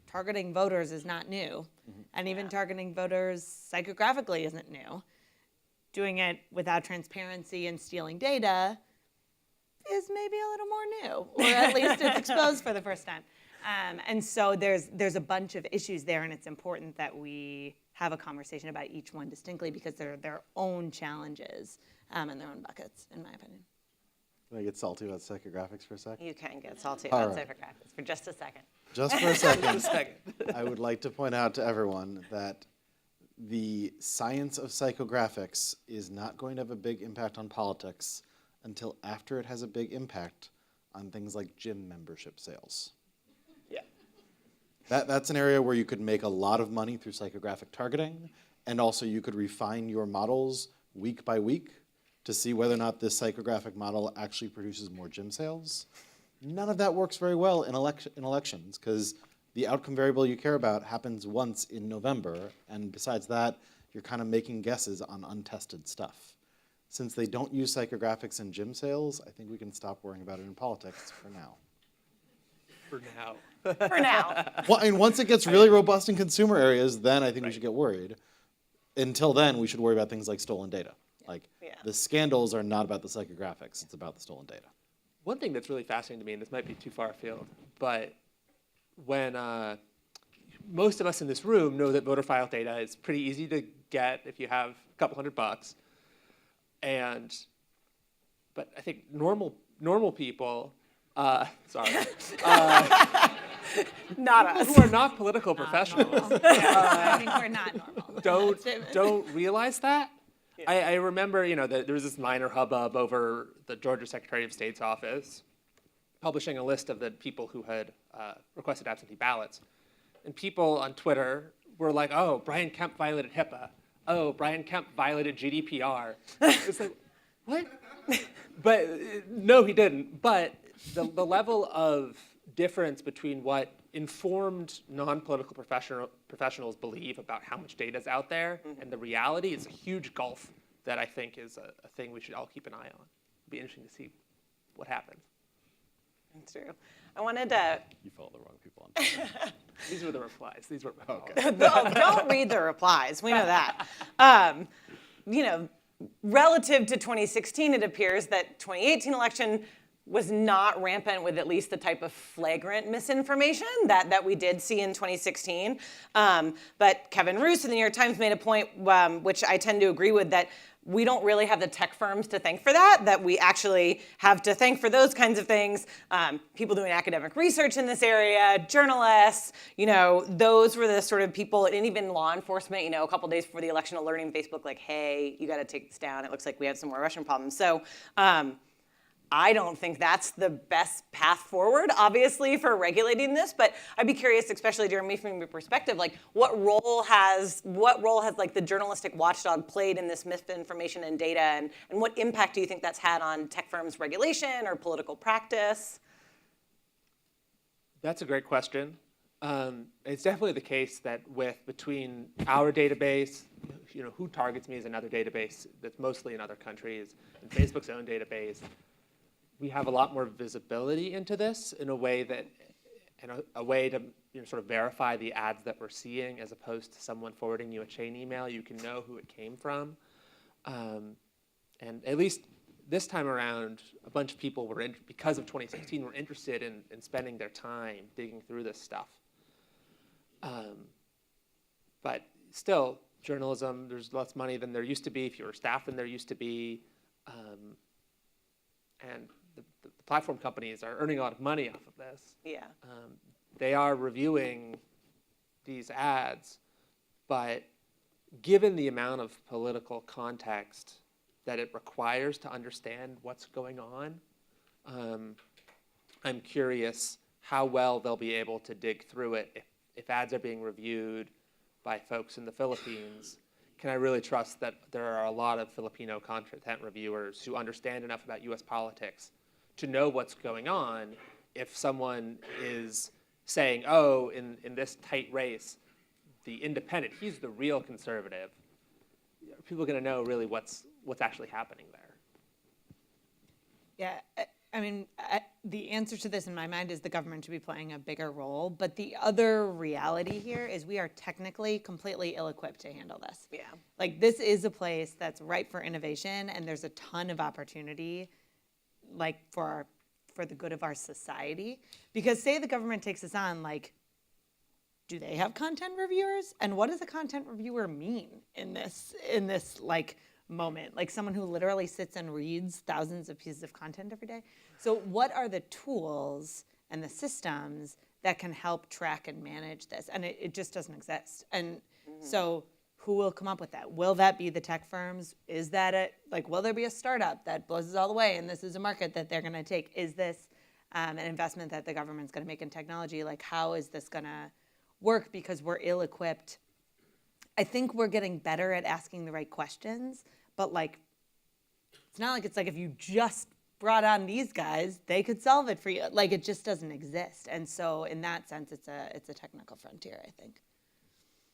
targeting voters is not new, and even targeting voters psychographically isn't new. Doing it without transparency and stealing data is maybe a little more new, or at least it's exposed for the first time. And so there's a bunch of issues there, and it's important that we have a conversation about each one distinctly because they're their own challenges and their own buckets, in my opinion.
Can I get salty about psychographics for a second?
You can get salty
All
about
right.
psychographics for just a second.
Just for a second, I would like to point out to everyone that the science of psychographics is not going to have a big impact on politics until after it has a big impact on things like gym membership sales.
Yeah.
That's an area where you could make a lot of money through psychographic targeting, and also you could refine your models week by week to see whether or not this psychographic model actually produces more gym sales. None of that works very well in elections, because the outcome variable you care about happens once in November, and besides that, you're kind of making guesses on untested stuff. Since they don't use psychographics in gym sales, I think we can stop worrying about it in politics for now.
For now.
For now.
Well, and once it gets really robust in consumer areas, then I think we should get worried. Until then, we should worry about things like stolen data. Like,
Yeah.
the scandals are not about the psychographics, it's about the stolen data.
One thing that's really fascinating to me, and this might be too far afield, but when most of us in this room know that voter file data is pretty easy to get if you have a couple $100, but I think normal people, sorry,
Not
people
us.
who are not political professionals
I think we're not normal.
don't realize that. I remember, that there was this minor hubbub over the Georgia Secretary of State's office publishing a list of the people who had requested absentee ballots. And people on Twitter were like, oh, Brian Kemp violated HIPAA. Oh, Brian Kemp violated GDPR. It's like, what? But no, he didn't. But the level of difference between what informed non-political professionals believe about how much data is out there and the reality is a huge gulf that I think is a thing we should all keep an eye on. It'll be interesting to see what happens.
That's true. I wanted to.
You follow the wrong people on Twitter.
These were the replies. These were
Don't read the replies. We know that. Relative to 2016, it appears that 2018 election was not rampant with at least the type of flagrant misinformation that we did see in 2016. But Kevin Roos of the New York Times made a point, which I tend to agree with, that we don't really have the tech firms to thank for that we actually have to thank for those kinds of things. People doing academic research in this area, journalists, those were the sort of people, and even law enforcement, a couple days before the election, alerting Facebook like, hey, you got to take this down. It looks like we have some more Russian problems. So I don't think that's the best path forward, obviously, for regulating this. But I'd be curious, especially Jeremy, from your perspective, like what role has like the journalistic watchdog played in this misinformation and data, and what impact do you think that's had on tech firms' regulation or political practice?
That's a great question. It's definitely the case that between our database, Who Targets Me is another database that's mostly in other countries, and Facebook's own database, we have a lot more visibility into this in a way to sort of verify the ads that we're seeing, as opposed to someone forwarding you a chain email. You can know who it came from, and at least this time around, a bunch of people because of 2016, were interested in spending their time digging through this stuff. But still, journalism, there's less money than there used to be, fewer staff than there used to be, and the platform companies are earning a lot of money off of this.
Yeah.
They are reviewing these ads, but given the amount of political context that it requires to understand what's going on, I'm curious how well they'll be able to dig through it if ads are being reviewed by folks in the Philippines. Can I really trust that there are a lot of Filipino content reviewers who understand enough about US politics to know what's going on if someone is saying, oh, in this tight race, the independent, he's the real conservative? Are people going to know really what's actually happening there?
Yeah, I mean, the answer to this in my mind is the government should be playing a bigger role. But the other reality here is we are technically completely ill-equipped to handle this.
Yeah.
Like, this is a place that's ripe for innovation, and there's a ton of opportunity, like, for for the good of our society? Because say the government takes us on, like, do they have content reviewers? And what does a content reviewer mean in this like moment? Like someone who literally sits and reads thousands of pieces of content every day. So what are the tools and the systems that can help track and manage this? And it just doesn't exist. And so who will come up with that? Will that be the tech firms? Is that will there be a startup that blows us all the way and this is a market that they're gonna take? Is this an investment that the government's gonna make in technology? Like how is this gonna work because we're ill-equipped? I think we're getting better at asking the right questions, but like, it's not like it's like if you just brought on these guys, they could solve it for you. Like it just doesn't exist. And so in that sense, it's a technical frontier, I think.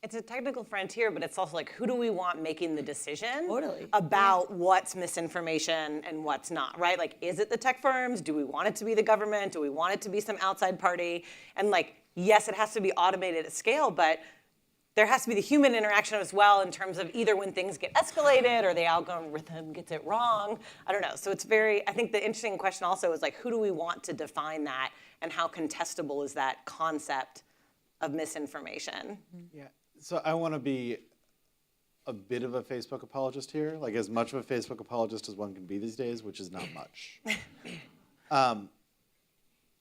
It's a technical frontier, but it's also like, who do we want making the decision
Totally.
about what's misinformation and what's not, right? Like, is it the tech firms? Do we want it to be the government? Do we want it to be some outside party? And like, yes, it has to be automated at scale, but there has to be the human interaction as well in terms of either when things get escalated or the algorithm gets it wrong. I don't know. So it's I think the interesting question also is like, who do we want to define that and how contestable is that concept of misinformation?
Yeah. So I want to be a bit of a Facebook apologist here, like as much of a Facebook apologist as one can be these days, which is not much.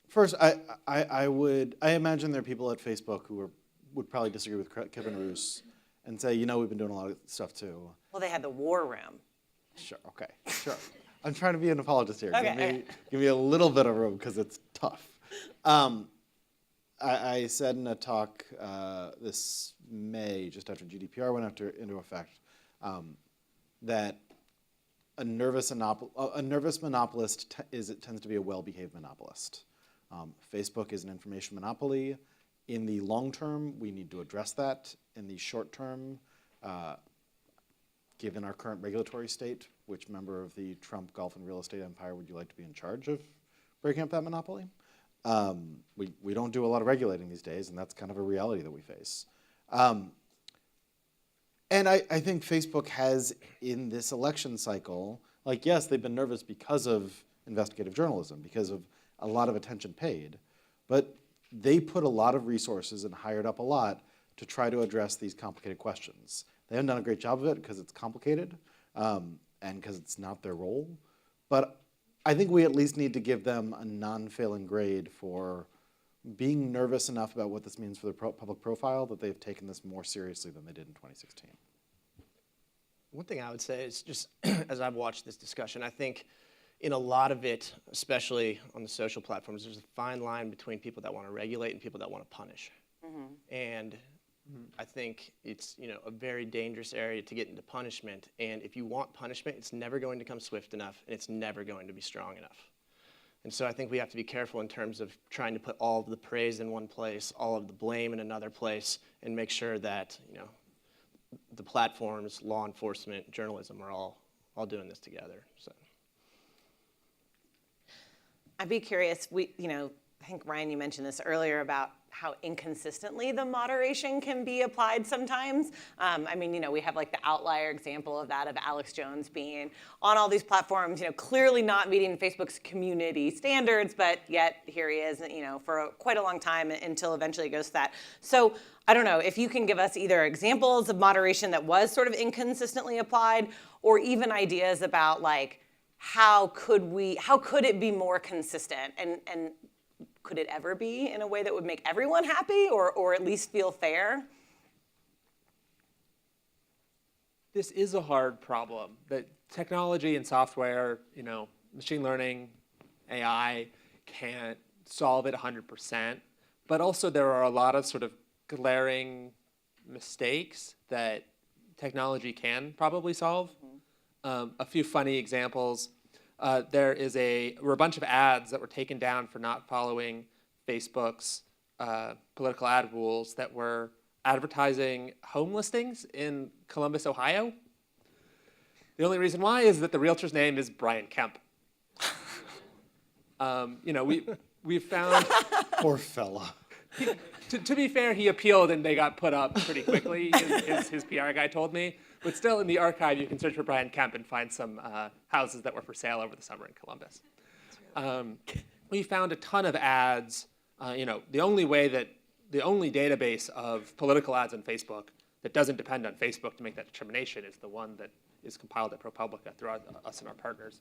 First, I imagine there are people at Facebook who would probably disagree with Kevin Roos and say, you know, we've been doing a lot of stuff too.
Well, they had the war room.
Sure, okay, sure. I'm trying to be an apologist here.
Okay.
Give me a little bit of room because it's tough. I said in a talk this May, just after GDPR went into effect, that a nervous monopolist tends to be a well-behaved monopolist. Facebook is an information monopoly. In the long term, we need to address that. In the short term, given our current regulatory state, which member of the Trump golf and real estate empire would you like to be in charge of breaking up that monopoly? We don't do a lot of regulating these days, and that's kind of a reality that we face. And I think Facebook has, in this election cycle, like, yes, they've been nervous because of investigative journalism, because of a lot of attention paid, but they put a lot of resources and hired up a lot to try to address these complicated questions. They haven't done a great job of it because it's complicated and because it's not their role, but I think we at least need to give them a non-failing grade for being nervous enough about what this means for their public profile that they've taken this more seriously than they did in 2016.
One thing I would say is just as I've watched this discussion, I think in a lot of it, especially on the social platforms, there's a fine line between people that want to regulate and people that want to punish. And I think it's a very dangerous area to get into punishment. And if you want punishment, it's never going to come swift enough, and it's never going to be strong enough. And so I think we have to be careful in terms of trying to put all of the praise in one place, all of the blame in another place, and make sure that the platforms, law enforcement, journalism are all doing this together. So
I'd be curious. I think Ryan, you mentioned this earlier about how inconsistently the moderation can be applied sometimes. We have like the outlier example of that of Alex Jones being on all these platforms, clearly not meeting Facebook's community standards, but yet here he is, for quite a long time until eventually it goes to that. So I don't know if you can give us either examples of moderation that was sort of inconsistently applied, or even ideas about like how could it be more consistent and could it ever be in a way that would make everyone happy or at least feel fair?
This is a hard problem. That technology and software, machine learning, AI can't solve it 100%. But also there are a lot of sort of glaring mistakes that technology can probably solve. A few funny examples. There were a bunch of ads that were taken down for not following Facebook's political ad rules that were advertising home listings in Columbus, Ohio. The only reason why is that the realtor's name is Brian Kemp. We found...
Poor fella.
To be fair, he appealed and they got put up pretty quickly, his PR guy told me. But still, in the archive, you can search for Brian Kemp and find some houses that were for sale over the summer in Columbus. we found a ton of ads. The only database of political ads on Facebook that doesn't depend on Facebook to make that determination is the one that is compiled at ProPublica through us and our partners.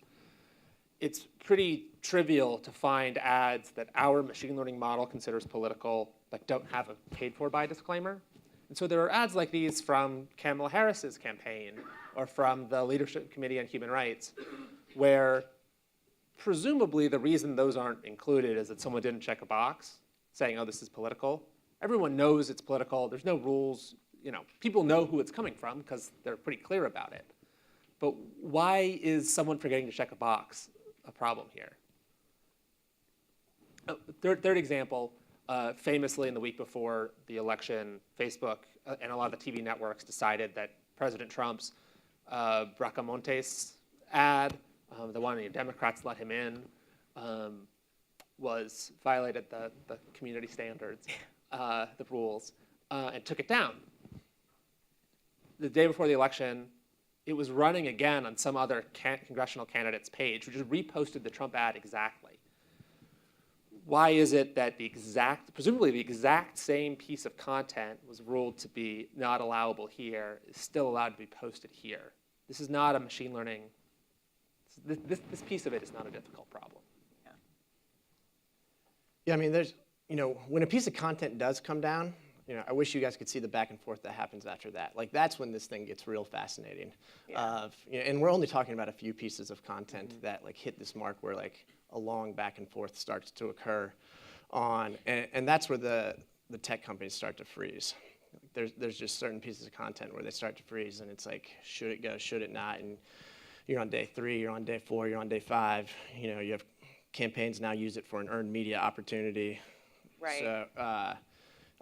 It's pretty trivial to find ads that our machine learning model considers political but don't have a paid for by disclaimer. And so there are ads like these from Kamala Harris's campaign or from the Leadership Committee on Human Rights, where presumably the reason those aren't included is that someone didn't check a box saying, oh, this is political. Everyone knows it's political. There's no rules. People know who it's coming from because they're pretty clear about it. But why is someone forgetting to check a box a problem here? Third example, famously in the week before the election, Facebook and a lot of the TV networks decided that President Trump's Bracamontes ad, the one the Democrats let him in, was violated the community standards, the rules, and took it down. The day before the election, it was running again on some other congressional candidate's page, which just reposted the Trump ad exactly. Why is it that presumably the exact same piece of content was ruled to be not allowable here, is still allowed to be posted here? This is not a machine learning, this piece of it is not a difficult problem.
Yeah, I mean, there's, when a piece of content does come down, I wish you guys could see the back and forth that happens after that. Like, that's when this thing gets real fascinating.
Yeah.
And we're only talking about a few pieces of content that hit this mark where a long back and forth starts to occur on, and that's where the tech companies start to freeze. There's just certain pieces of content where they start to freeze, and it's like, should it go, should it not? And you're on day 3, you're on day 4, you're on day 5. You have campaigns now use it for an earned media opportunity.
Right.
So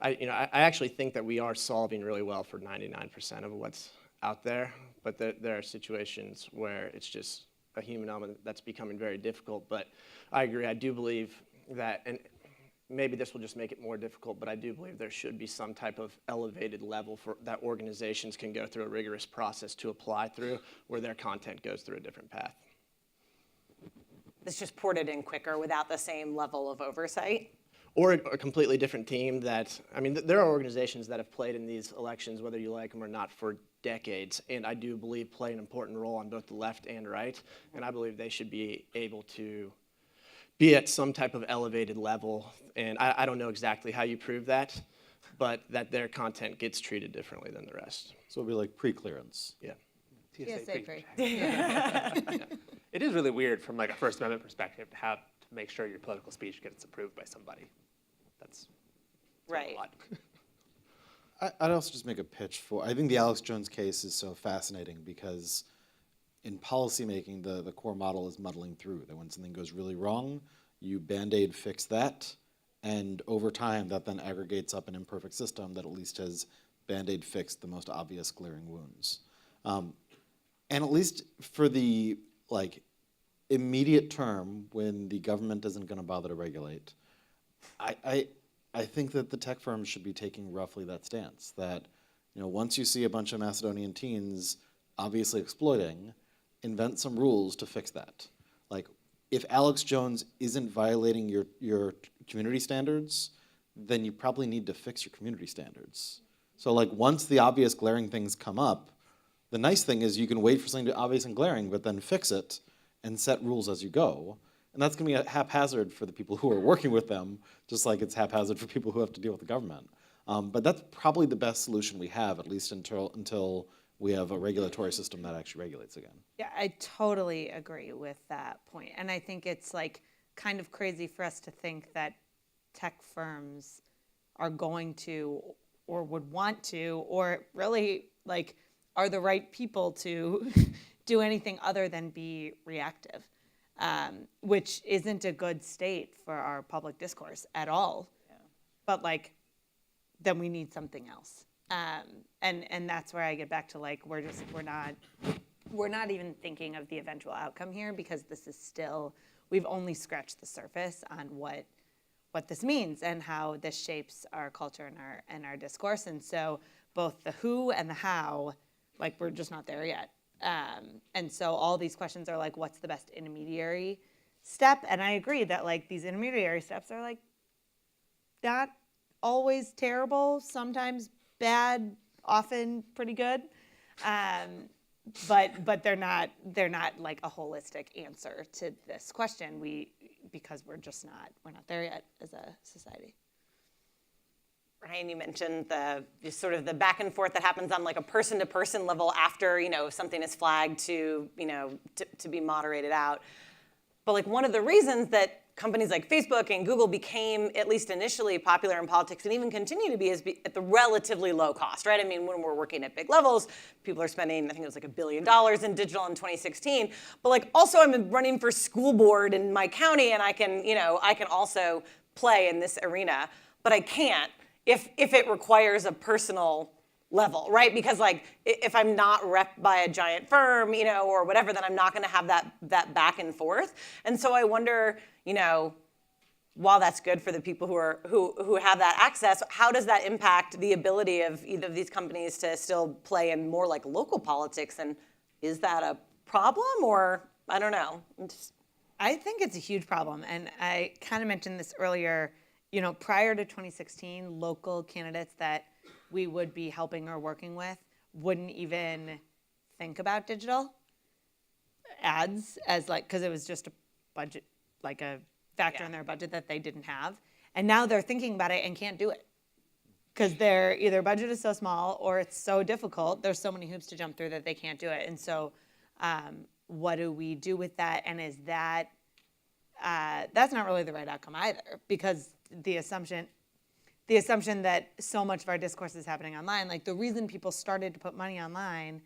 I actually think that we are solving really well for 99% of what's out there, but there are situations where it's just a human element that's becoming very difficult. But I agree, I do believe that, and maybe this will just make it more difficult, but I do believe there should be some type of elevated level for that organizations can go through a rigorous process to apply through, where their content goes through a different path.
It's just ported in quicker without the same level of oversight.
Or a completely different team there are organizations that have played in these elections, whether you like them or not, for decades, and I do believe play an important role on both the left and right, and I believe they should be able to be at some type of elevated level, and I don't know exactly how you prove that, but that their content gets treated differently than the rest.
So it'll be like pre-clearance.
Yeah.
TSA free.
It is really weird from a First Amendment perspective to make sure your political speech gets approved by somebody. That's
right.
A lot.
I'd also just make a pitch I think the Alex Jones case is so fascinating because in policymaking, the core model is muddling through, that when something goes really wrong, you Band-Aid fix that, and over time, that then aggregates up an imperfect system that at least has Band-Aid fixed the most obvious glaring wounds. And at least for the immediate term, when the government isn't going to bother to regulate, I think that the tech firms should be taking roughly that stance, that once you see a bunch of Macedonian teens obviously exploiting, invent some rules to fix that. If Alex Jones isn't violating your community standards, then you probably need to fix your community standards. So once the obvious glaring things come up, the nice thing is you can wait for something to be obvious and glaring, but then fix it and set rules as you go. And that's going to be haphazard for the people who are working with them, just like it's haphazard for people who have to deal with the government. But that's probably the best solution we have, at least until we have a regulatory system that actually regulates again.
Yeah, I totally agree with that point. And I think it's kind of crazy for us to think that tech firms are going to or would want to or really are the right people to do anything other than be reactive, which isn't a good state for our public discourse at all. Yeah. But then we need something else. And that's where I get back to we're not even thinking of the eventual outcome here, because this is still, we've only scratched the surface on what this means and how this shapes our culture and our discourse. And so both the who and the how, we're just not there yet. And so all these questions are what's the best intermediary step. And I agree that like these intermediary steps are like not always terrible, sometimes bad, often pretty good. But they're not like a holistic answer to this question. Because we're not there yet as a society.
Ryan, you mentioned the sort of the back and forth that happens on like a person-to-person level after, something is flagged to be moderated out. But like one of the reasons that companies like Facebook and Google became, at least initially, popular in politics and even continue to be is at the relatively low cost, right? I mean, when we're working at big levels, people are spending, I think it was like $1 billion in digital in 2016. But like also I'm running for school board in my county and I can also play in this arena, but I can't if it requires a personal level, right? Because like if I'm not repped by a giant firm, or whatever, then I'm not going to have that back and forth. And so I wonder, while that's good for the people who have that access, how does that impact the ability of either of these companies to still play in more like local politics? And is that a problem, or I don't know?
I think it's a huge problem, and I kind of mentioned this earlier. Prior to 2016, local candidates that we would be helping or working with wouldn't even think about digital ads as because it was just a budget, like a factor in their budget that they didn't have. And now they're thinking about it and can't do it because their either budget is so small or it's so difficult. There's so many hoops to jump through that they can't do it. And so what do we do with that? And is that, that's not really the right outcome either, because the assumption that so much of our discourse is happening online, like the reason people started to put money online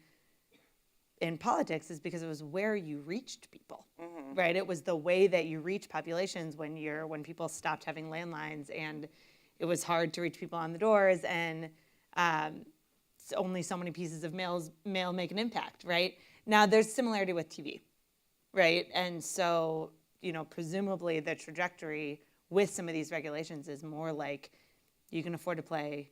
in politics is because it was where you reached people, right? It was the way that you reach populations when people stopped having landlines and it was hard to reach people on the doors, and only so many pieces of mail make an impact, right? Now there's similarity with TV, right? And so, presumably the trajectory with some of these regulations is more like you can afford to play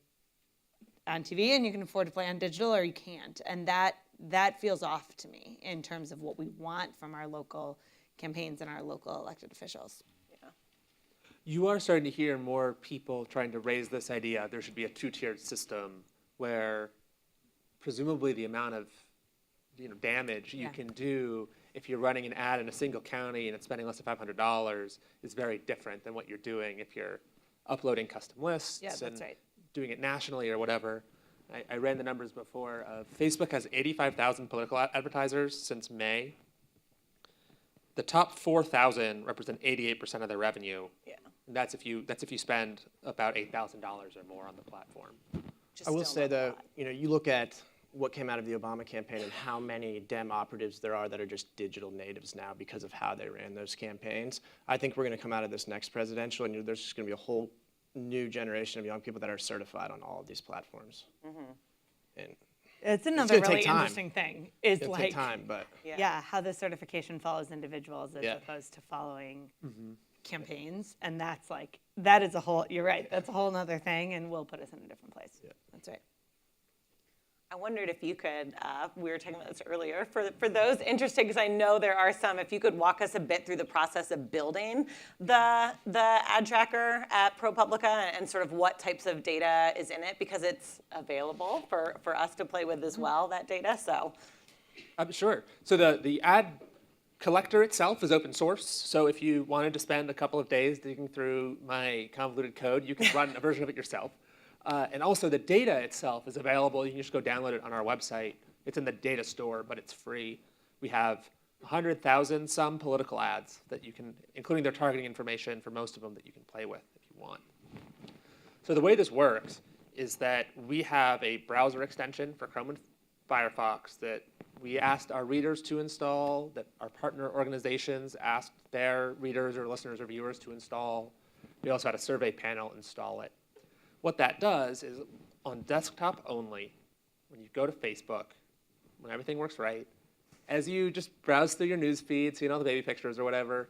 on TV and you can afford to play on digital, or you can't. And that feels off to me in terms of what we want from our local campaigns and our local elected officials.
Yeah.
You are starting to hear more people trying to raise this idea there should be a two-tiered system where presumably the amount of damage you can do if you're running an ad in a single county and it's spending less than $500 is very different than what you're doing if you're uploading custom lists and doing it nationally or whatever. I ran the numbers before. Facebook has 85,000 political advertisers since May. The top 4,000 represent 88% of their revenue.
Yeah.
And that's if you spend about $8,000 or more on the platform.
I will say though, you look at what came out of the Obama campaign and how many Dem operatives there are that are just digital natives now because of how they ran those campaigns. I think we're going to come out of this next presidential and there's just going to be a whole new generation of young people that are certified on all of these platforms. And
it's another
gonna
really
take time.
interesting thing is
it'll
like
take time, but
how the certification follows individuals as opposed to following campaigns. And that is a whole, you're right, that's a whole other thing and will put us in a different place.
Yeah.
That's right.
I wondered if you could, we were talking about this earlier, for those interested, because I know there are some, if you could walk us a bit through the process of building the ad tracker at ProPublica and sort of what types of data is in it, because it's available for us to play with as well, that data, so.
Sure. So the ad collector itself is open source. So if you wanted to spend a couple of days digging through my convoluted code, you can run a version of it yourself. And also the data itself is available. You can just go download it on our website. It's in the data store, but it's free. We have 100,000 some political ads that you can, including their targeting information for most of them, that you can play with if you want. So the way this works is that we have a browser extension for Chrome and Firefox that we asked our readers to install, that our partner organizations asked their readers or listeners or viewers to install. We also had a survey panel install it. What that does is, on desktop only, when you go to Facebook, when everything works right, as you just browse through your news feed, seeing all the baby pictures or whatever,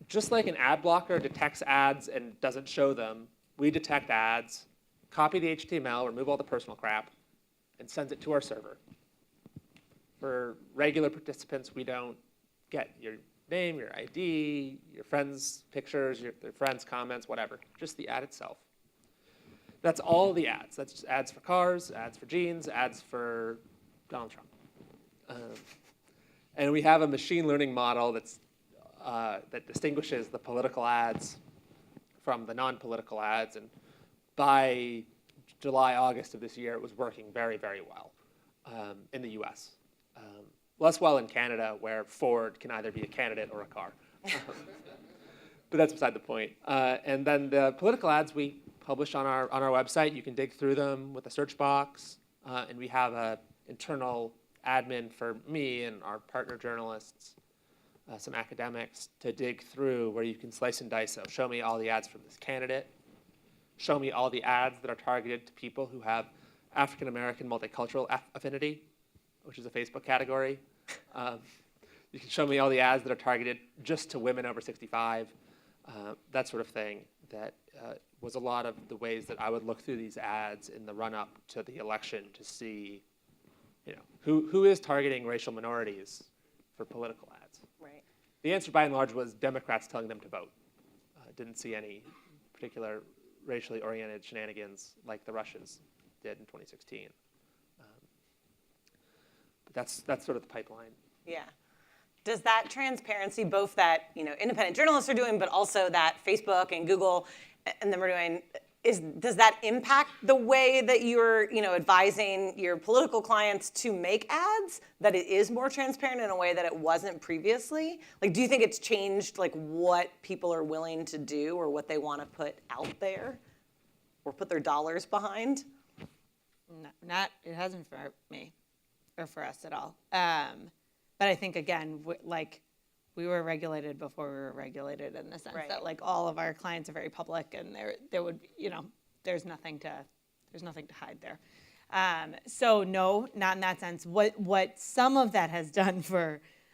just like an ad blocker detects ads and doesn't show them, we detect ads, copy the HTML, remove all the personal crap, and sends it to our server. For regular participants, we don't get your name, your ID, your friends' pictures, your friends' comments, whatever. Just the ad itself. That's all the ads. That's just ads for cars, ads for jeans, ads for Donald Trump. And we have a machine learning model that distinguishes the political ads from the non-political ads. And by July, August of this year, it was working very, very well in the US. Less well in Canada, where Ford can either be a candidate or a car. But that's beside the point. And then the political ads we publish on our website. You can dig through them with a search box. And we have an internal admin for me and our partner journalists, some academics, to dig through where you can slice and dice. So show me all the ads from this candidate. Show me all the ads that are targeted to people who have African-American multicultural affinity, which is a Facebook category. You can show me all the ads that are targeted just to women over 65, that sort of thing. That was a lot of the ways that I would look through these ads in the run-up to the election to see, who is targeting racial minorities for political ads.
Right.
The answer, by and large, was Democrats telling them to vote. Didn't see any particular racially oriented shenanigans like the Russians did in 2016. But that's sort of the pipeline.
Yeah. Does that transparency, both that independent journalists are doing, but also that Facebook and Google and them are doing, does that impact the way that you're advising your political clients to make ads? That it is more transparent in a way that it wasn't previously? Like, do you think it's changed what people are willing to do or what they want to put out there or put their dollars behind?
No, it hasn't for me or for us at all. But I think, again, we were regulated before we were regulated in the sense
Right.
that all of our clients are very public and there would, there's nothing to hide there. So no, not in that sense. What some of that has done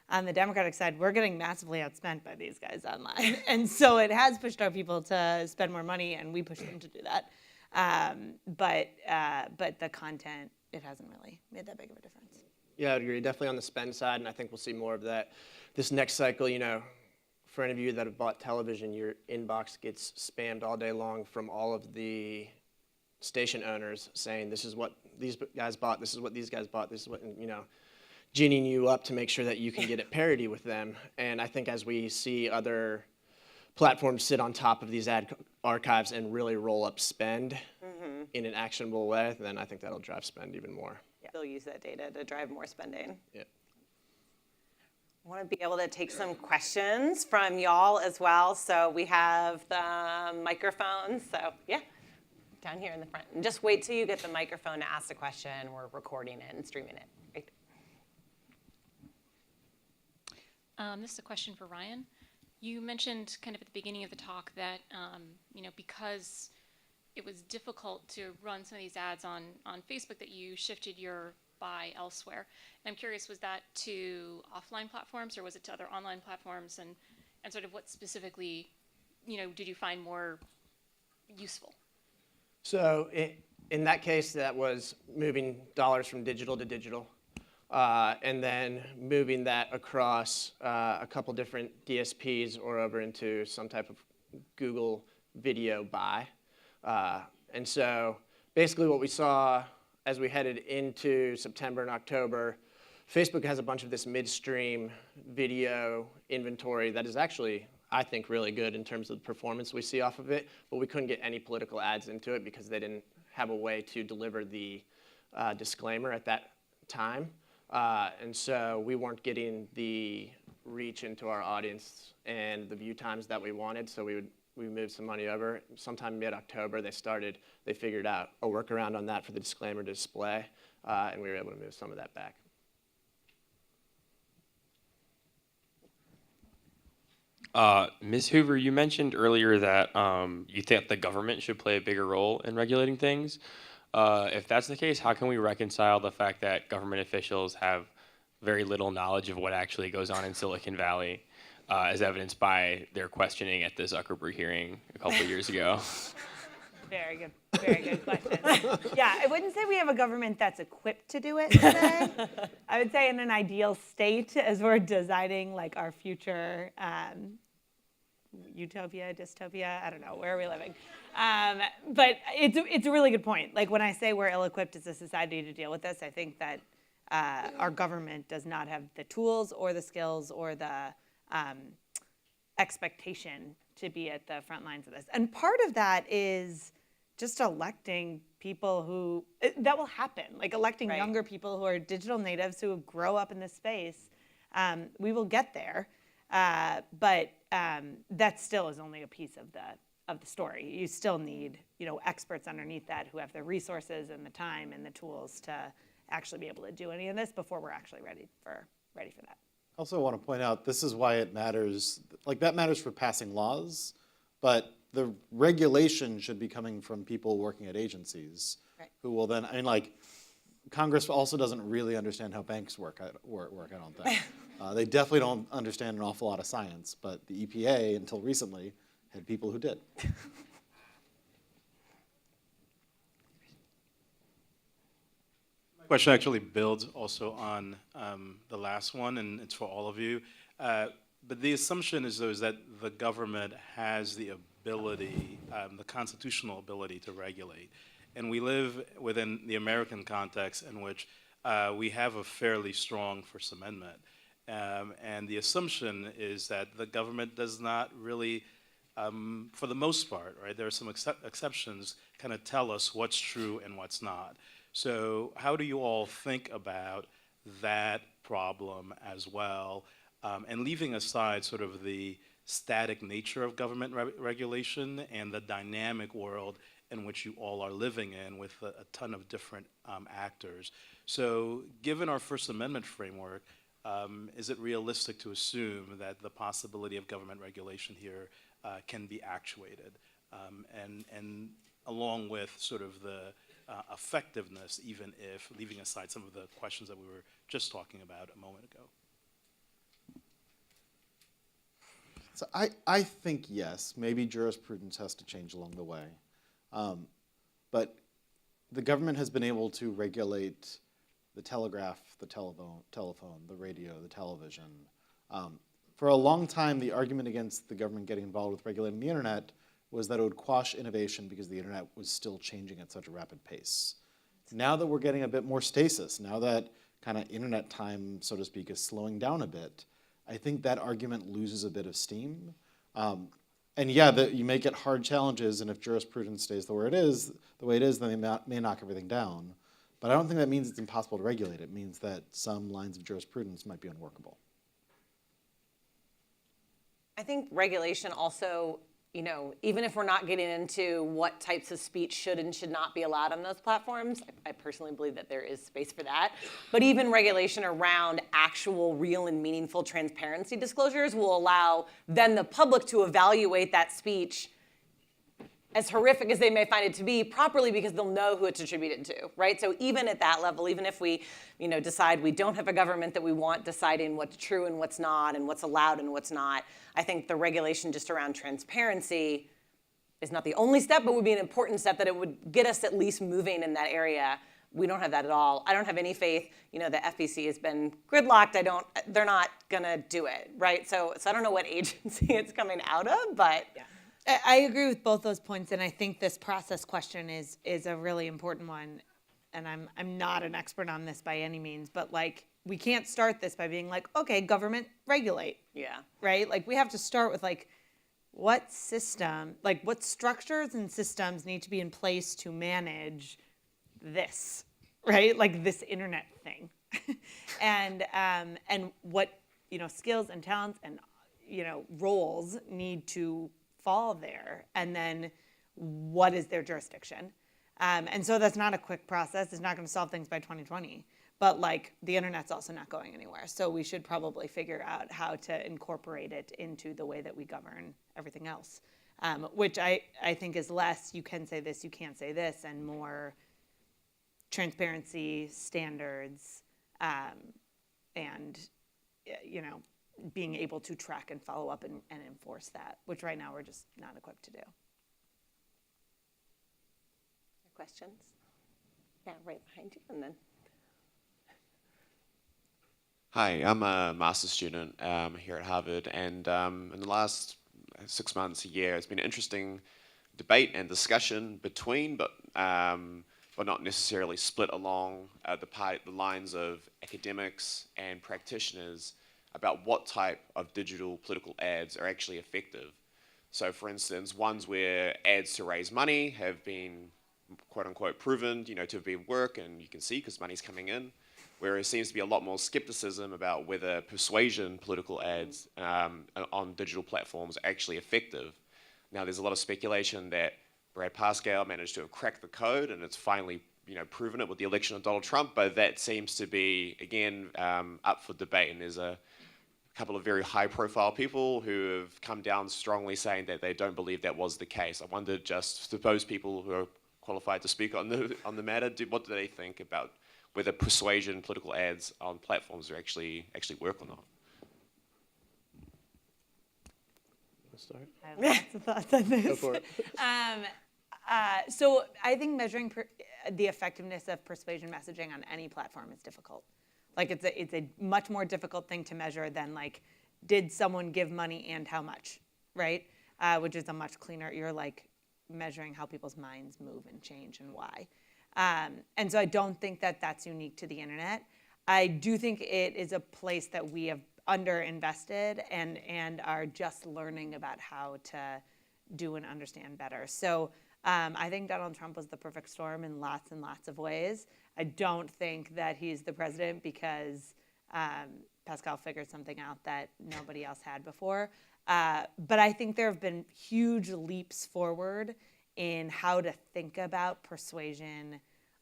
on the Democratic side, we're getting massively outspent by these guys online. And so it has pushed our people to spend more money and we push them to do that. But the content, it hasn't really made that big of a difference.
Yeah, I would agree. Definitely on the spend side, and I think we'll see more of that this next cycle. For any of you that have bought television, your inbox gets spammed all day long from all of the station owners saying, this is what these guys bought, this is what these guys bought, this is what, ginning you up to make sure that you can get at parity with them. And I think as we see other platforms sit on top of these ad archives and really roll up spend in an actionable way, then I think that'll drive spend even more.
Yeah. They'll use that data to drive more spending.
Yeah.
I want to be able to take some questions from y'all as well. So we have the microphones. So yeah, down here in the front. And just wait till you get the microphone to ask the question. We're recording it and streaming it. Right.
This is a question for Ryan. You mentioned kind of at the beginning of the talk that, because it was difficult to run some of these ads on Facebook, that you shifted your buy elsewhere. And I'm curious, was that to offline platforms or was it to other online platforms? And sort of what specifically, did you find more useful?
So in that case, that was moving dollars from digital to digital. And then moving that across a couple different DSPs or over into some type of Google video buy. And so basically what we saw as we headed into September and October, Facebook has a bunch of this midstream video inventory that is actually, I think, really good in terms of the performance we see off of it, but we couldn't get any political ads into it because they didn't have a way to deliver the disclaimer at that time. And so we weren't getting the reach into our audience and the view times that we wanted, so we moved some money over. Sometime mid-October, they figured out a workaround on that for the disclaimer display, and we were able to move some of that back.
Ms. Hoover, you mentioned earlier that you think the government should play a bigger role in regulating things. If that's the case, how can we reconcile the fact that government officials have very little knowledge of what actually goes on in Silicon Valley, as evidenced by their questioning at the Zuckerberg hearing a couple of years ago?
Very good question. Yeah, I wouldn't say we have a government that's equipped to do it today. I would say in an ideal state, as we're designing like our future utopia, dystopia, I don't know, where are we living? But it's a really good point. Like when I say we're ill-equipped as a society to deal with this, I think that our government does not have the tools or the skills or the expectation to be at the front lines of this. And part of that is just electing people who, that will happen, like electing younger people who are digital natives who grow up in this space. We will get there, but that still is only a piece of the story. You still need, experts underneath that who have the resources and the time and the tools to actually be able to do any of this before we're actually ready for that.
I also want to point out, this is why it matters, like that matters for passing laws, but the regulation should be coming from people working at agencies who will then, Congress also doesn't really understand how banks work, I don't think. They definitely don't understand an awful lot of science, but the EPA, until recently, had people who did.
Question actually builds also on the last one, and it's for all of you. But the assumption is that the government has the ability, the constitutional ability to regulate. And we live within the American context in which we have a fairly strong First Amendment. And the assumption is that the government does not really, for the most part, right, there are some exceptions, kind of tell us what's true and what's not. So how do you all think about that problem as well? And leaving aside sort of the static nature of government regulation and the dynamic world in which you all are living in with a ton of different actors. So given our First Amendment framework, is it realistic to assume that the possibility of government regulation here can be actuated? And along with sort of the effectiveness, even if, leaving aside some of the questions that we were just talking about a moment ago.
So I think yes, maybe jurisprudence has to change along the way. But the government has been able to regulate the telegraph, the telephone, the radio, the television. For a long time, the argument against the government getting involved with regulating the internet was that it would quash innovation because the internet was still changing at such a rapid pace. Now that we're getting a bit more stasis, now that kind of internet time, so to speak, is slowing down a bit, I think that argument loses a bit of steam. And yeah, you may get hard challenges, and if jurisprudence stays the way it is, then they may knock everything down. But I don't think that means it's impossible to regulate. It means that some lines of jurisprudence might be unworkable.
I think regulation also, even if we're not getting into what types of speech should and should not be allowed on those platforms, I personally believe that there is space for that. But even regulation around actual real and meaningful transparency disclosures will allow then the public to evaluate that speech, as horrific as they may find it to be, properly, because they'll know who it's attributed to, right? So even at that level, even if we, decide we don't have a government that we want deciding what's true and what's not and what's allowed and what's not, I think the regulation just around transparency is not the only step, but would be an important step that it would get us at least moving in that area. We don't have that at all. I don't have any faith. The FEC has been gridlocked. They're not gonna do it, right? So I don't know what agency it's coming out of, but.
Yeah. I agree with both those points, and I think this process question is a really important one. And I'm not an expert on this by any means, but we can't start this by being like, okay, government, regulate.
Yeah.
Right? We have to start with what structures and systems need to be in place to manage this, right? This internet thing, and what skills and talents and roles need to fall there, and then what is their jurisdiction? And so that's not a quick process. It's not going to solve things by 2020. But the internet's also not going anywhere. So we should probably figure out how to incorporate it into the way that we govern everything else, which I think is less you can say this, you can't say this, and more transparency, standards, and being able to track and follow up and enforce that, which right now we're just not equipped to do.
questions? Yeah, right behind you, and then.
Hi, I'm a master's student here at Harvard, and in the last 6 months, a year, it's been an interesting debate and discussion between, but not necessarily split along the lines of academics and practitioners about what type of digital political ads are actually effective. So, for instance, ones where ads to raise money have been quote unquote proven, to have been work, and you can see because money's coming in. Where there seems to be a lot more skepticism about whether persuasion political ads on digital platforms are actually effective. Now, there's a lot of speculation that Brad Pascal managed to have cracked the code, and it's finally, proven it with the election of Donald Trump. But that seems to be again up for debate. And there's a couple of very high-profile people who have come down strongly saying that they don't believe that was the case. I wonder, just for those people who are qualified to speak on the matter, what do they think about whether persuasion political ads on platforms are actually work or not?
Start?
I have lots of thoughts on this.
Go for it.
So I think measuring the effectiveness of persuasion messaging on any platform is difficult. Like it's a much more difficult thing to measure than like, did someone give money and how much, right? Which is a much cleaner, you're like measuring how people's minds move and change and why. And so I don't think that that's unique to the internet. I do think it is a place that we have underinvested and are just learning about how to do and understand better. So I think Donald Trump was the perfect storm in lots and lots of ways. I don't think that he's the president because Pascal figured something out that nobody else had before. But I think there have been huge leaps forward in how to think about persuasion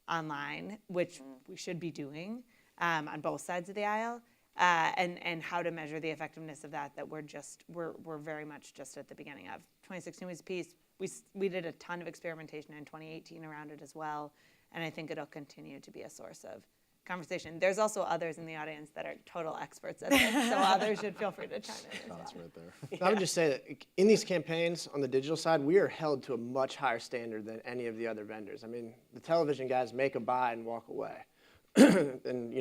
online, which we should be doing on both sides of the aisle, and how to measure the effectiveness of that we're very much just at the beginning of. 2016 was a piece. We did a ton of experimentation in 2018 around it as well, and I think it'll continue to be a source of conversation. There's also others in the audience that are total experts at this, so others should feel free to chime in as well.
Right there.
I would just say that in these campaigns on the digital side, we are held to a much higher standard than any of the other vendors. I mean, the television guys make a buy and walk away. And,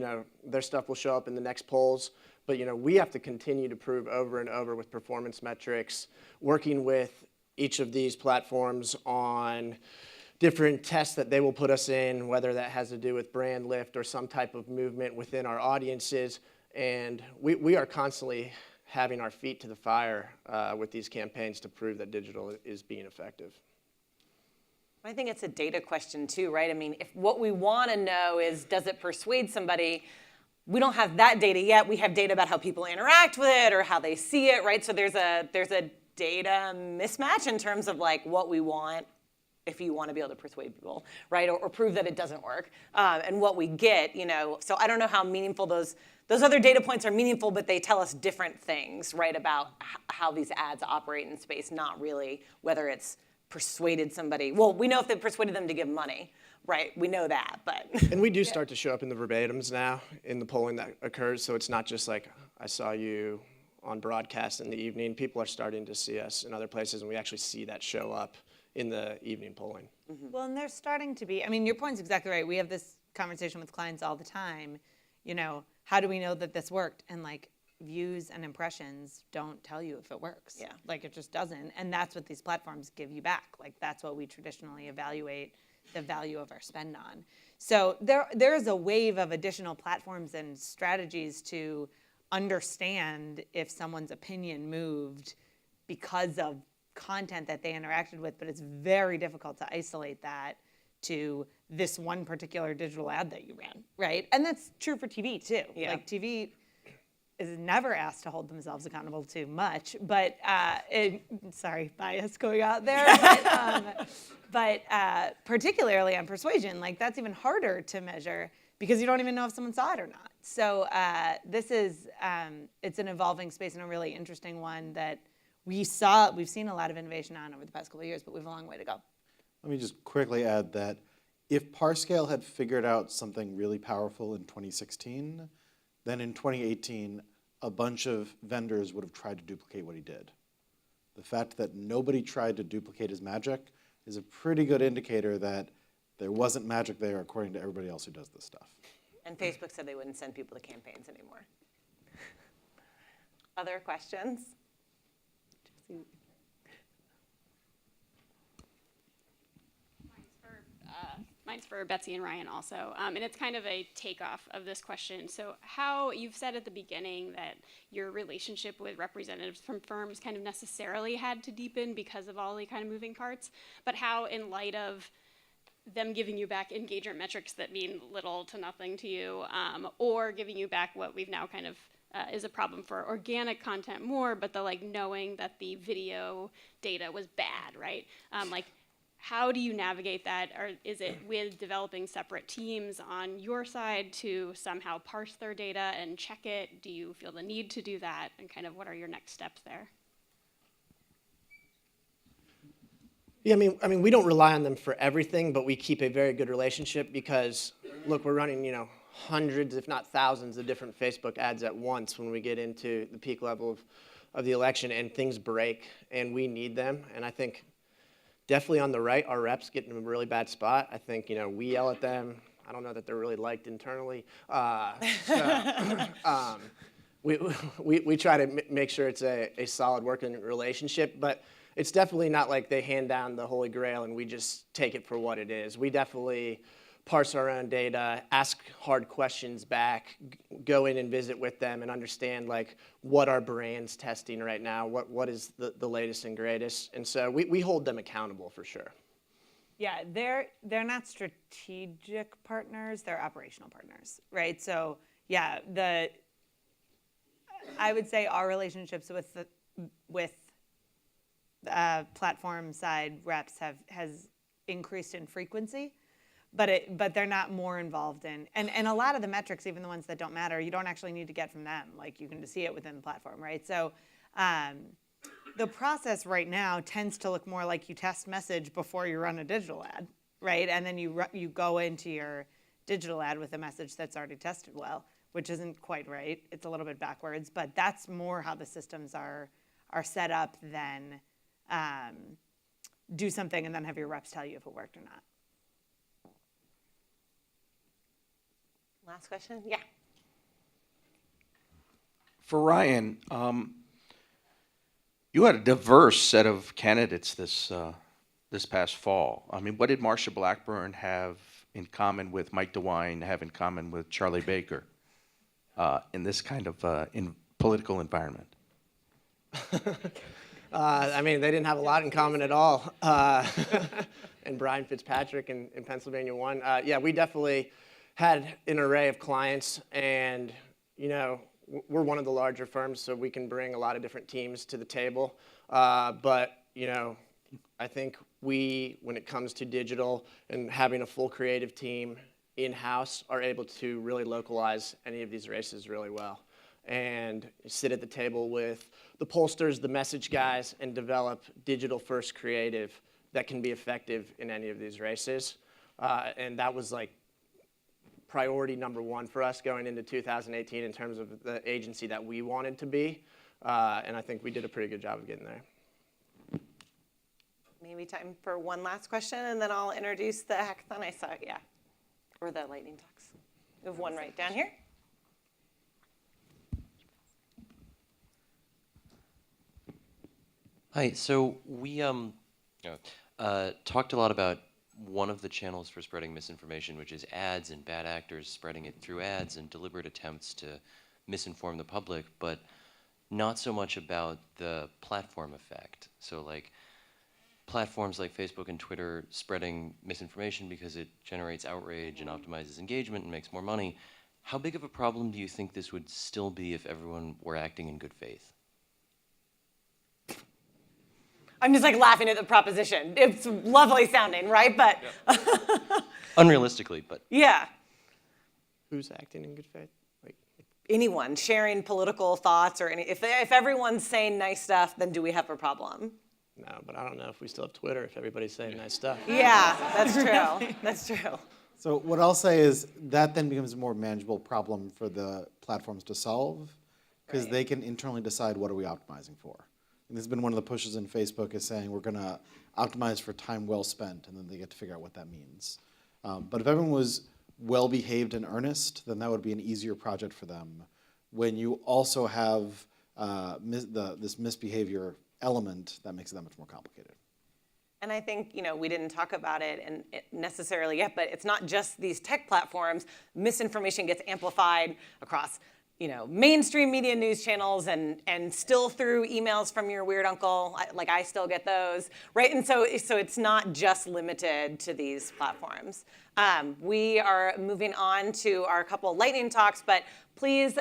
their stuff will show up in the next polls. But, we have to continue to prove over and over with performance metrics, working with each of these platforms on different tests that they will put us in, whether that has to do with brand lift or some type of movement within our audiences. And we are constantly having our feet to the fire with these campaigns to prove that digital is being effective.
I think it's a data question too, right? I mean, if what we want to know is, does it persuade somebody? We don't have that data yet. We have data about how people interact with it or how they see it, right? So there's a data mismatch in terms of like what we want if you want to be able to persuade people, right? Or prove that it doesn't work. And what we get, so I don't know how meaningful those other data points are meaningful, but they tell us different things, right, about how these ads operate in space, not really whether it's persuaded somebody. Well, we know if they persuaded them to give money, right? We know that, but.
And we do start to show up in the verbatims now in the polling that occurs, so it's not just like, I saw you on broadcast in the evening. People are starting to see us in other places, and we actually see that show up in the evening polling.
Mm-hmm. Well, and there's starting to be, your point's exactly right. We have this conversation with clients all the time, how do we know that this worked? And like, views and impressions don't tell you if it works.
Yeah.
Like it just doesn't. And that's what these platforms give you back. Like that's what we traditionally evaluate the value of our spend on. So there is a wave of additional platforms and strategies to understand if someone's opinion moved because of content that they interacted with, but it's very difficult to isolate that to this one particular digital ad that you ran, right? And that's true for TV too.
Yeah.
Like TV is never asked to hold themselves accountable to much, but sorry, bias going out there, but particularly on persuasion, like that's even harder to measure because you don't even know if someone saw it or not. So this is, it's an evolving space and a really interesting one that we've seen a lot of innovation on over the past couple of years, but we have a long way to go.
Let me just quickly add that if Parscale had figured out something really powerful in 2016, then in 2018, a bunch of vendors would have tried to duplicate what he did. The fact that nobody tried to duplicate his magic is a pretty good indicator that There wasn't magic there according to everybody else who does this stuff.
And Facebook said they wouldn't send people to campaigns anymore. Other questions?
Mine's for Betsy and Ryan also, and it's kind of a takeoff of this question. So how, you've said at the beginning that your relationship with representatives from firms kind of necessarily had to deepen because of all the kind of moving parts, but how in light of them giving you back engagement metrics that mean little to nothing to you, or giving you back what we've now kind of is a problem for organic content more, but the like knowing that the video data was bad, right? Like, how do you navigate that? Or is it with developing separate teams on your side to somehow parse their data and check it? Do you feel the need to do that? And kind of what are your next steps there?
Yeah, I mean, we don't rely on them for everything, but we keep a very good relationship because, look, we're running, hundreds, if not thousands, of different Facebook ads at once when we get into the peak level of the election, and things break, and we need them. And I think definitely on the right, our reps get in a really bad spot. I think, we yell at them. I don't know that they're really liked internally. We try to make sure it's a solid working relationship, but it's definitely not like they hand down the Holy Grail and we just take it for what it is. We definitely parse our own data, ask hard questions back, go in and visit with them and understand like what our brand's testing right now, what is the latest and greatest. And so we hold them accountable for sure.
Yeah, they're not strategic partners, they're operational partners, right? So yeah, I would say our relationships with platform side reps has increased in frequency. But they're not more involved in, and a lot of the metrics, even the ones that don't matter, you don't actually need to get from them. Like you can just see it within the platform, right? So the process right now tends to look more like you test message before you run a digital ad, right? And then you go into your digital ad with a message that's already tested well, which isn't quite right. It's a little bit backwards, but that's more how the systems are set up than do something and then have your reps tell you if it worked or not.
Last question? Yeah.
For Ryan, you had a diverse set of candidates this past fall. I mean, what did Marsha Blackburn have in common with Mike DeWine, have in common with Charlie Baker in this kind of political environment?
I mean, they didn't have a lot in common at all. And Brian Fitzpatrick in Pennsylvania won. Yeah, we definitely had an array of clients, and we're one of the larger firms, so we can bring a lot of different teams to the table. But I think when it comes to digital and having a full creative team in-house, are able to really localize any of these races really well, and sit at the table with the pollsters, the message guys, and develop digital-first creative that can be effective in any of these races. And that was like priority number one for us going into 2018 in terms of the agency that we wanted to be. And I think we did a pretty good job of getting there.
Maybe time for one last question, and then I'll introduce the hackathon I saw, yeah. Or the lightning talks. We have one right down here.
Hi, so we talked a lot about one of the channels for spreading misinformation, which is ads and bad actors spreading it through ads and deliberate attempts to misinform the public, but not so much about the platform effect. So like platforms like Facebook and Twitter spreading misinformation because it generates outrage and optimizes engagement and makes more money. How big of a problem do you think this would still be if everyone were acting in good faith?
I'm just like laughing at the proposition. It's lovely sounding, right? But
yeah. Unrealistically, but
yeah.
Who's acting in good faith? Like
anyone sharing political thoughts or if everyone's saying nice stuff, then do we have a problem?
No, but I don't know if we still have Twitter if everybody's saying nice stuff.
Yeah, that's true. That's true.
So what I'll say is that then becomes a more manageable problem for the platforms to solve, because they can internally decide what are we optimizing for. And this has been one of the pushes in Facebook, is saying we're going to optimize for time well spent, and then they get to figure out what that means. But if everyone was well-behaved and earnest, then that would be an easier project for them. When you also have this misbehavior element, that makes it that much more complicated.
And I think, we didn't talk about it necessarily yet, but it's not just these tech platforms. Misinformation gets amplified across, mainstream media news channels and still through emails from your weird uncle. I still get those, right? And so it's not just limited to these platforms. We are moving on to our couple lightning talks, but please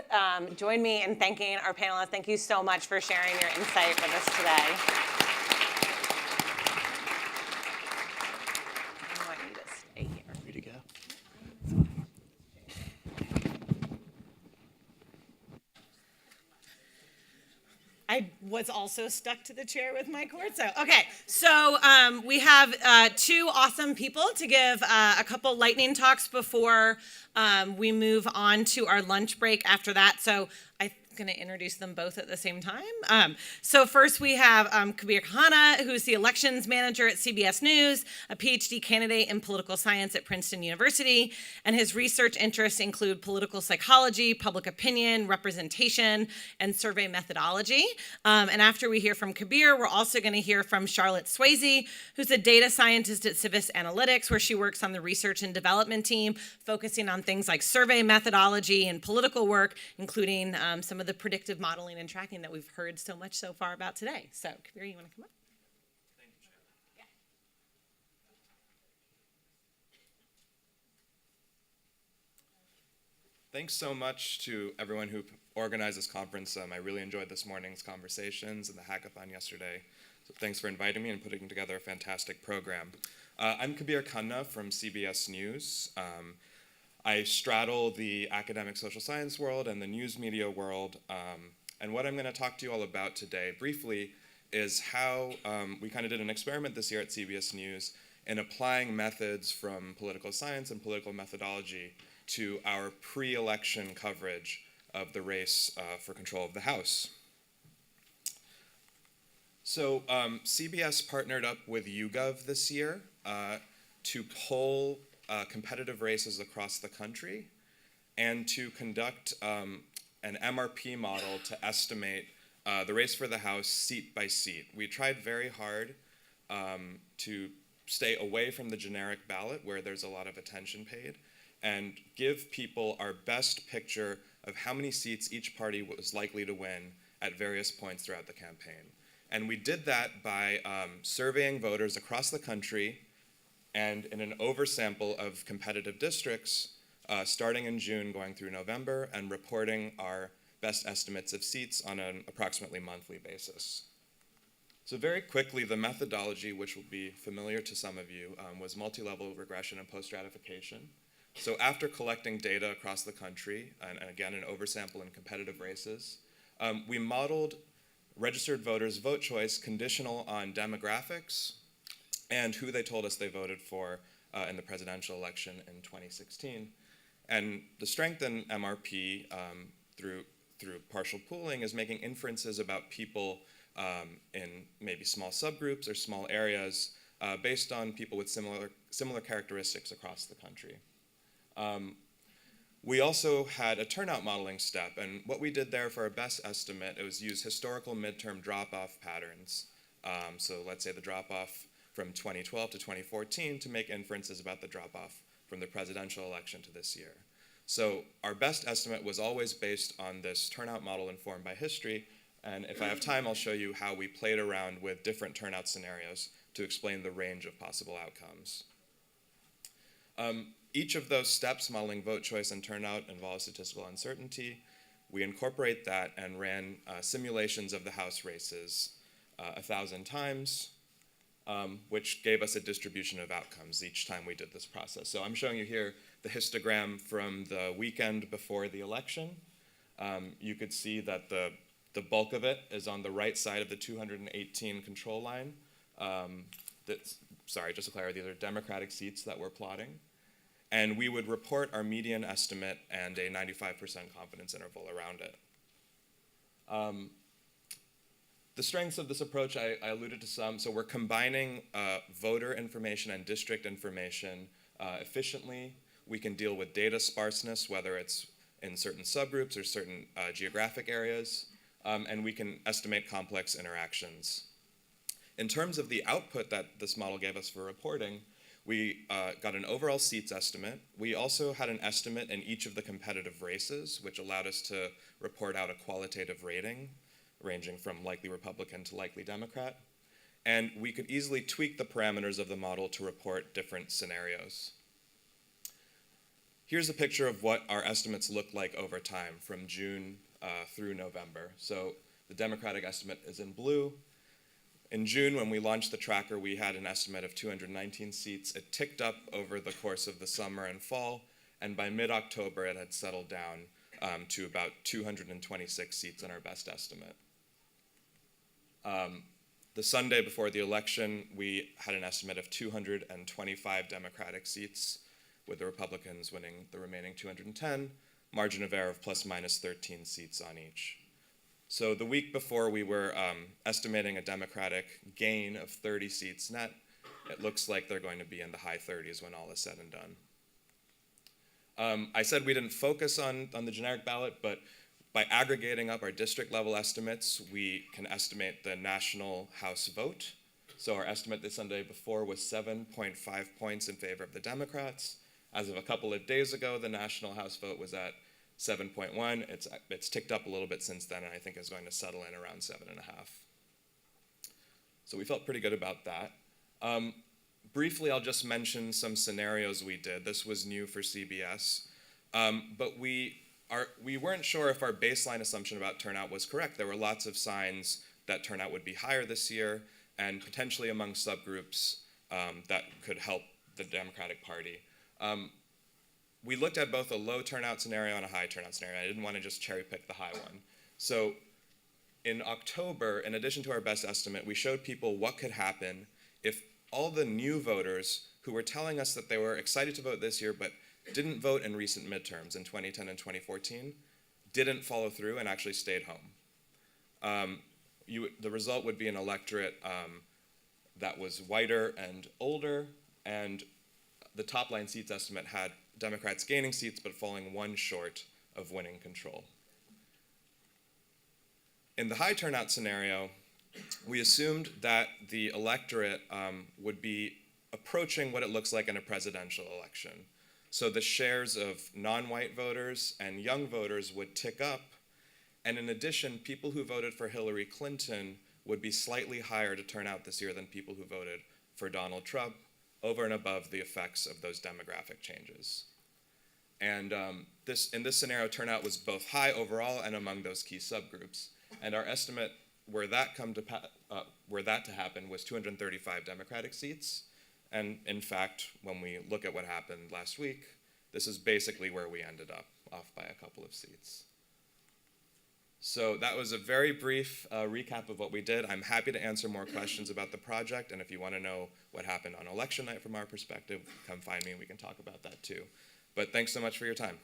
join me in thanking our panelists. Thank you so much for sharing your insight with us today. I was also stuck to the chair with my cord. So we have two awesome people to give a couple lightning talks before we move on to our lunch break after that. So I'm going to introduce them both at the same time. So first we have Kabir Khanna, who's the elections manager at CBS News, a PhD candidate in political science at Princeton University, and his research interests include political psychology, public opinion, representation, and survey methodology. And after we hear from Kabir, we're also going to hear from Charlotte Swasey, who's a data scientist at Civis Analytics, where she works on the research and development team, focusing on things like survey methodology and political work, including some of the predictive modeling and tracking that we've heard so much so far about today. So, Kabir, you want to come up?
Thank you, Shannon.
Yeah.
Thanks so much to everyone who organized this conference. I really enjoyed this morning's conversations and the hackathon yesterday. So thanks for inviting me and putting together a fantastic program. I'm Kabir Khanna from CBS News. I straddle the academic social science world and the news media world. And what I'm going to talk to you all about today briefly is how we kind of did an experiment this year at CBS News in applying methods from political science and political methodology to our pre-election coverage of the race for control of the House. So CBS partnered up with YouGov this year to poll competitive races across the country and to conduct an MRP model to estimate the race for the House seat by seat. We tried very hard to stay away from the generic ballot where there's a lot of attention paid and give people our best picture of how many seats each party was likely to win at various points throughout the campaign. And we did that by surveying voters across the country and in an oversample of competitive districts, starting in June, going through November, and reporting our best estimates of seats on an approximately monthly basis. So very quickly, the methodology, which will be familiar to some of you, was multi-level regression and post-stratification. So after collecting data across the country, and again, an oversample in competitive races, we modeled registered voters' vote choice conditional on demographics and who they told us they voted for in the presidential election in 2016. And the strength in MRP through partial pooling is making inferences about people in maybe small subgroups or small areas based on people with similar characteristics across the country. We also had a turnout modeling step, and what we did there for our best estimate, it was use historical midterm drop-off patterns. So let's say the drop-off from 2012 to 2014 to make inferences about the drop-off from the presidential election to this year. So our best estimate was always based on this turnout model informed by history, and if I have time, I'll show you how we played around with different turnout scenarios to explain the range of possible outcomes. Each of those steps, modeling vote choice and turnout, involves statistical uncertainty. We incorporate that and ran simulations of the House races 1,000 times, which gave us a distribution of outcomes each time we did this process. So I'm showing you here the histogram from the weekend before the election. You could see that the bulk of it is on the right side of the 218 control line. Sorry, just to clarify, these are Democratic seats that we're plotting. And we would report our median estimate and a 95% confidence interval around it. The strengths of this approach, I alluded to some. So we're combining voter information and district information efficiently. We can deal with data sparseness, whether it's in certain subgroups or certain geographic areas, and we can estimate complex interactions. In terms of the output that this model gave us for reporting, we got an overall seats estimate. We also had an estimate in each of the competitive races, which allowed us to report out a qualitative rating, ranging from likely Republican to likely Democrat. And we could easily tweak the parameters of the model to report different scenarios. Here's a picture of what our estimates look like over time from June through November. So the Democratic estimate is in blue. In June, when we launched the tracker, we had an estimate of 219 seats. It ticked up over the course of the summer and fall, and by mid-October, it had settled down to about 226 seats in our best estimate. The Sunday before the election, we had an estimate of 225 Democratic seats, with the Republicans winning the remaining 210, margin of error of plus minus 13 seats on each. So the week before, we were estimating a Democratic gain of 30 seats net. It looks like they're going to be in the high 30s when all is said and done. I said we didn't focus on the generic ballot, but by aggregating up our district level estimates, we can estimate the national House vote. So our estimate this Sunday before was 7.5 points in favor of the Democrats. As of a couple of days ago, the national House vote was at 7.1. It's ticked up a little bit since then, and I think is going to settle in around 7.5. So we felt pretty good about that. Briefly, I'll just mention some scenarios we did. This was new for CBS, but we weren't sure if our baseline assumption about turnout was correct. There were lots of signs that turnout would be higher this year, and potentially among subgroups that could help the Democratic Party. We looked at both a low turnout scenario and a high turnout scenario. I didn't want to just cherry pick the high one. So in October, in addition to our best estimate, we showed people what could happen if all the new voters who were telling us that they were excited to vote this year but didn't vote in recent midterms in 2010 and 2014, didn't follow through and actually stayed home. The result would be an electorate that was whiter and older, and the top line seats estimate had Democrats gaining seats but falling one short of winning control. In the high turnout scenario, we assumed that the electorate would be approaching what it looks like in a presidential election. So the shares of non-white voters and young voters would tick up, and in addition, people who voted for Hillary Clinton would be slightly higher to turn out this year than people who voted for Donald Trump, over and above the effects of those demographic changes. And in this scenario, turnout was both high overall and among those key subgroups. And our estimate were that to happen was 235 Democratic seats. And in fact, when we look at what happened last week, this is basically where we ended up, off by a couple of seats. So that was a very brief recap of what we did. I'm happy to answer more questions about the project, and if you want to know what happened on election night from our perspective, come find me and we can talk about that too. But thanks so much for your time.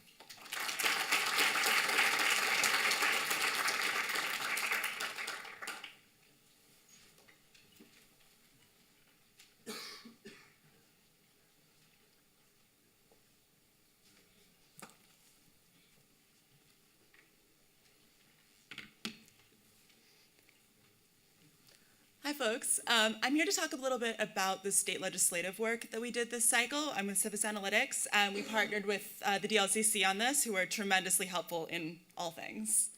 Hi folks, I'm here to talk a little bit about the state legislative work that we did this cycle. I'm with Civis Analytics, and we partnered with the DLCC on this, who are tremendously helpful in all things.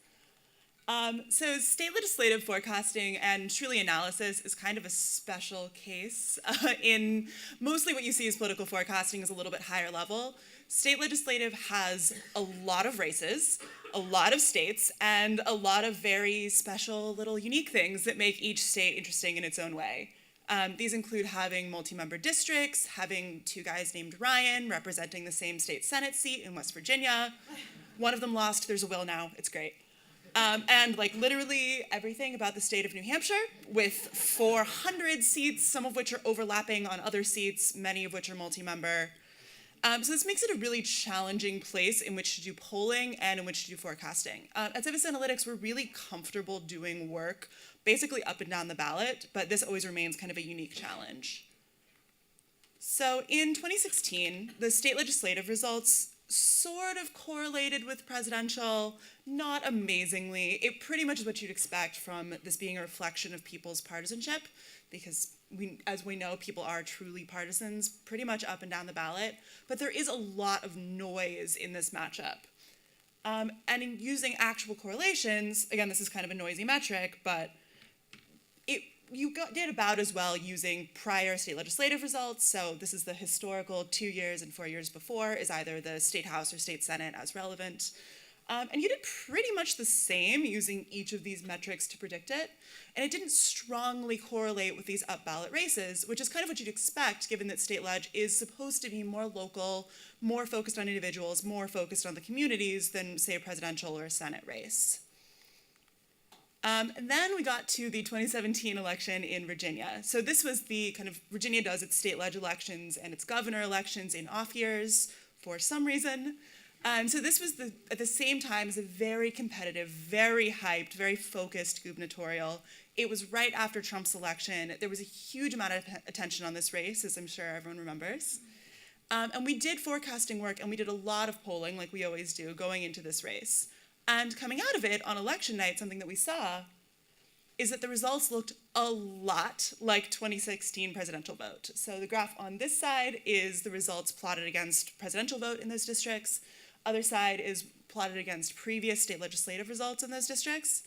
So state legislative forecasting and truly analysis is kind of a special case. In mostly what you see as political forecasting is a little bit higher level. State legislative has a lot of races, a lot of states, and a lot of very special little unique things that make each state interesting in its own way. These include having multi-member districts, having two guys named Ryan representing the same state Senate seat in West Virginia. One of them lost, there's a will now, it's great. And like literally everything about the state of New Hampshire with 400 seats, some of which are overlapping on other seats, many of which are multi-member. So this makes it a really challenging place in which to do polling and in which to do forecasting. At Civis Analytics, we're really comfortable doing work basically up and down the ballot, but this always remains kind of a unique challenge. So in 2016, the state legislative results sort of correlated with presidential, not amazingly. It pretty much is what you'd expect from this being a reflection of people's partisanship, because as we know, people are truly partisans pretty much up and down the ballot, but there is a lot of noise in this matchup. And in using actual correlations, again, this is kind of a noisy metric, but did about as well using prior state legislative results. So this is the historical 2 years and 4 years before is either the state house or state senate as relevant. And you did pretty much the same using each of these metrics to predict it. And it didn't strongly correlate with these up ballot races, which is kind of what you'd expect given that state leg is supposed to be more local, more focused on individuals, more focused on the communities than, say, a presidential or a Senate race. And then we got to the 2017 election in Virginia. So this was the kind of, Virginia does its state leg elections and its governor elections in off years for some reason. And so this was at the same time as a very competitive, very hyped, very focused gubernatorial. It was right after Trump's election. There was a huge amount of attention on this race, as I'm sure everyone remembers. And we did forecasting work and we did a lot of polling, like we always do, going into this race. And coming out of it on election night, something that we saw is that the results looked a lot like 2016 presidential vote. So the graph on this side is the results plotted against presidential vote in those districts. Other side is plotted against previous state legislative results in those districts.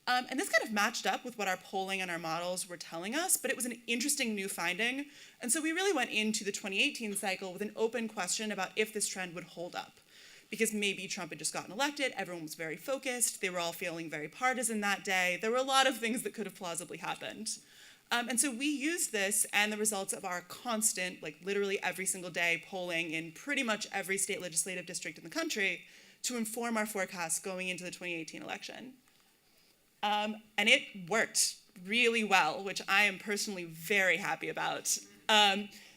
And this kind of matched up with what our polling and our models were telling us, but it was an interesting new finding. And so we really went into the 2018 cycle with an open question about if this trend would hold up. Because maybe Trump had just gotten elected, everyone was very focused, they were all feeling very partisan that day. There were a lot of things that could have plausibly happened. And so we used this and the results of our constant, like literally every single day polling in pretty much every state legislative district in the country to inform our forecasts going into the 2018 election. And it worked really well, which I am personally very happy about.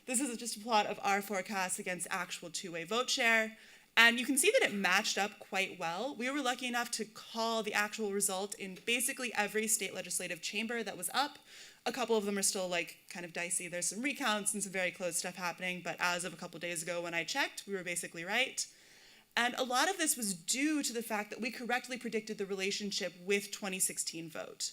This is just a plot of our forecasts against actual two-way vote share. And you can see that it matched up quite well. We were lucky enough to call the actual result in basically every state legislative chamber that was up. A couple of them are still like kind of dicey. There's some recounts and some very close stuff happening, but as of a couple days ago when I checked, we were basically right. And a lot of this was due to the fact that we correctly predicted the relationship with 2016 vote.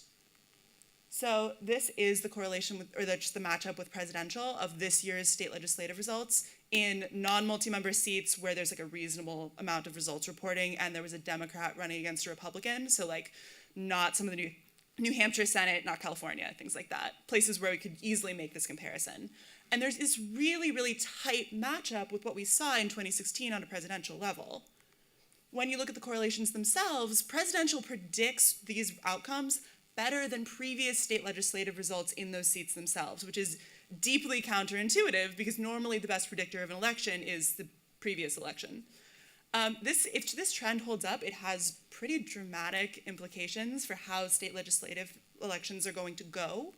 So this is the correlation with, or just the matchup with presidential of this year's state legislative results in non-multi-member seats where there's like a reasonable amount of results reporting and there was a Democrat running against a Republican. So like not some of the New Hampshire Senate, not California, things like that. Places where we could easily make this comparison. And there's this really, really tight matchup with what we saw in 2016 on a presidential level. When you look at the correlations themselves, presidential predicts these outcomes better than previous state legislative results in those seats themselves, which is deeply counterintuitive because normally the best predictor of an election is the previous election. If this trend holds up, it has pretty dramatic implications for how state legislative elections are going to go.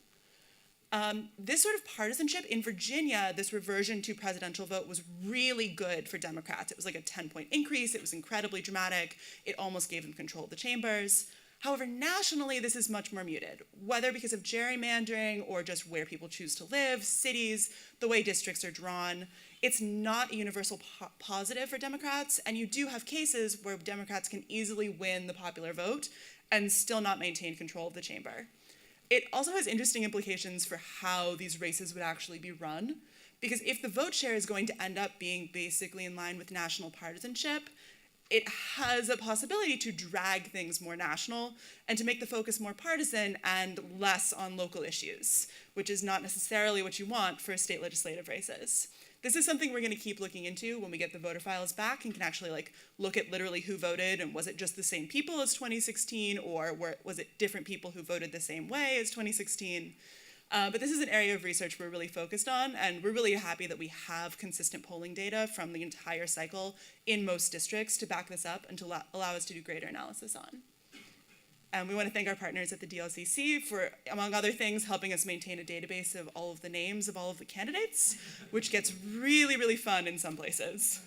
This sort of partisanship in Virginia, this reversion to presidential vote was really good for Democrats. It was like a 10-point increase. It was incredibly dramatic. It almost gave them control of the chambers. However, nationally, this is much more muted, whether because of gerrymandering or just where people choose to live, cities, the way districts are drawn. It's not a universal positive for Democrats, and you do have cases where Democrats can easily win the popular vote and still not maintain control of the chamber. It also has interesting implications for how these races would actually be run, because if the vote share is going to end up being basically in line with national partisanship, it has a possibility to drag things more national and to make the focus more partisan and less on local issues, which is not necessarily what you want for state legislative races. This is something we're going to keep looking into when we get the voter files back and can actually like look at literally who voted and was it just the same people as 2016 or was it different people who voted the same way as 2016? But this is an area of research we're really focused on, and we're really happy that we have consistent polling data from the entire cycle in most districts to back this up and to allow us to do greater analysis on. And we want to thank our partners at the DLCC for, among other things, helping us maintain a database of all of the names of all of the candidates, which gets really, really fun in some places.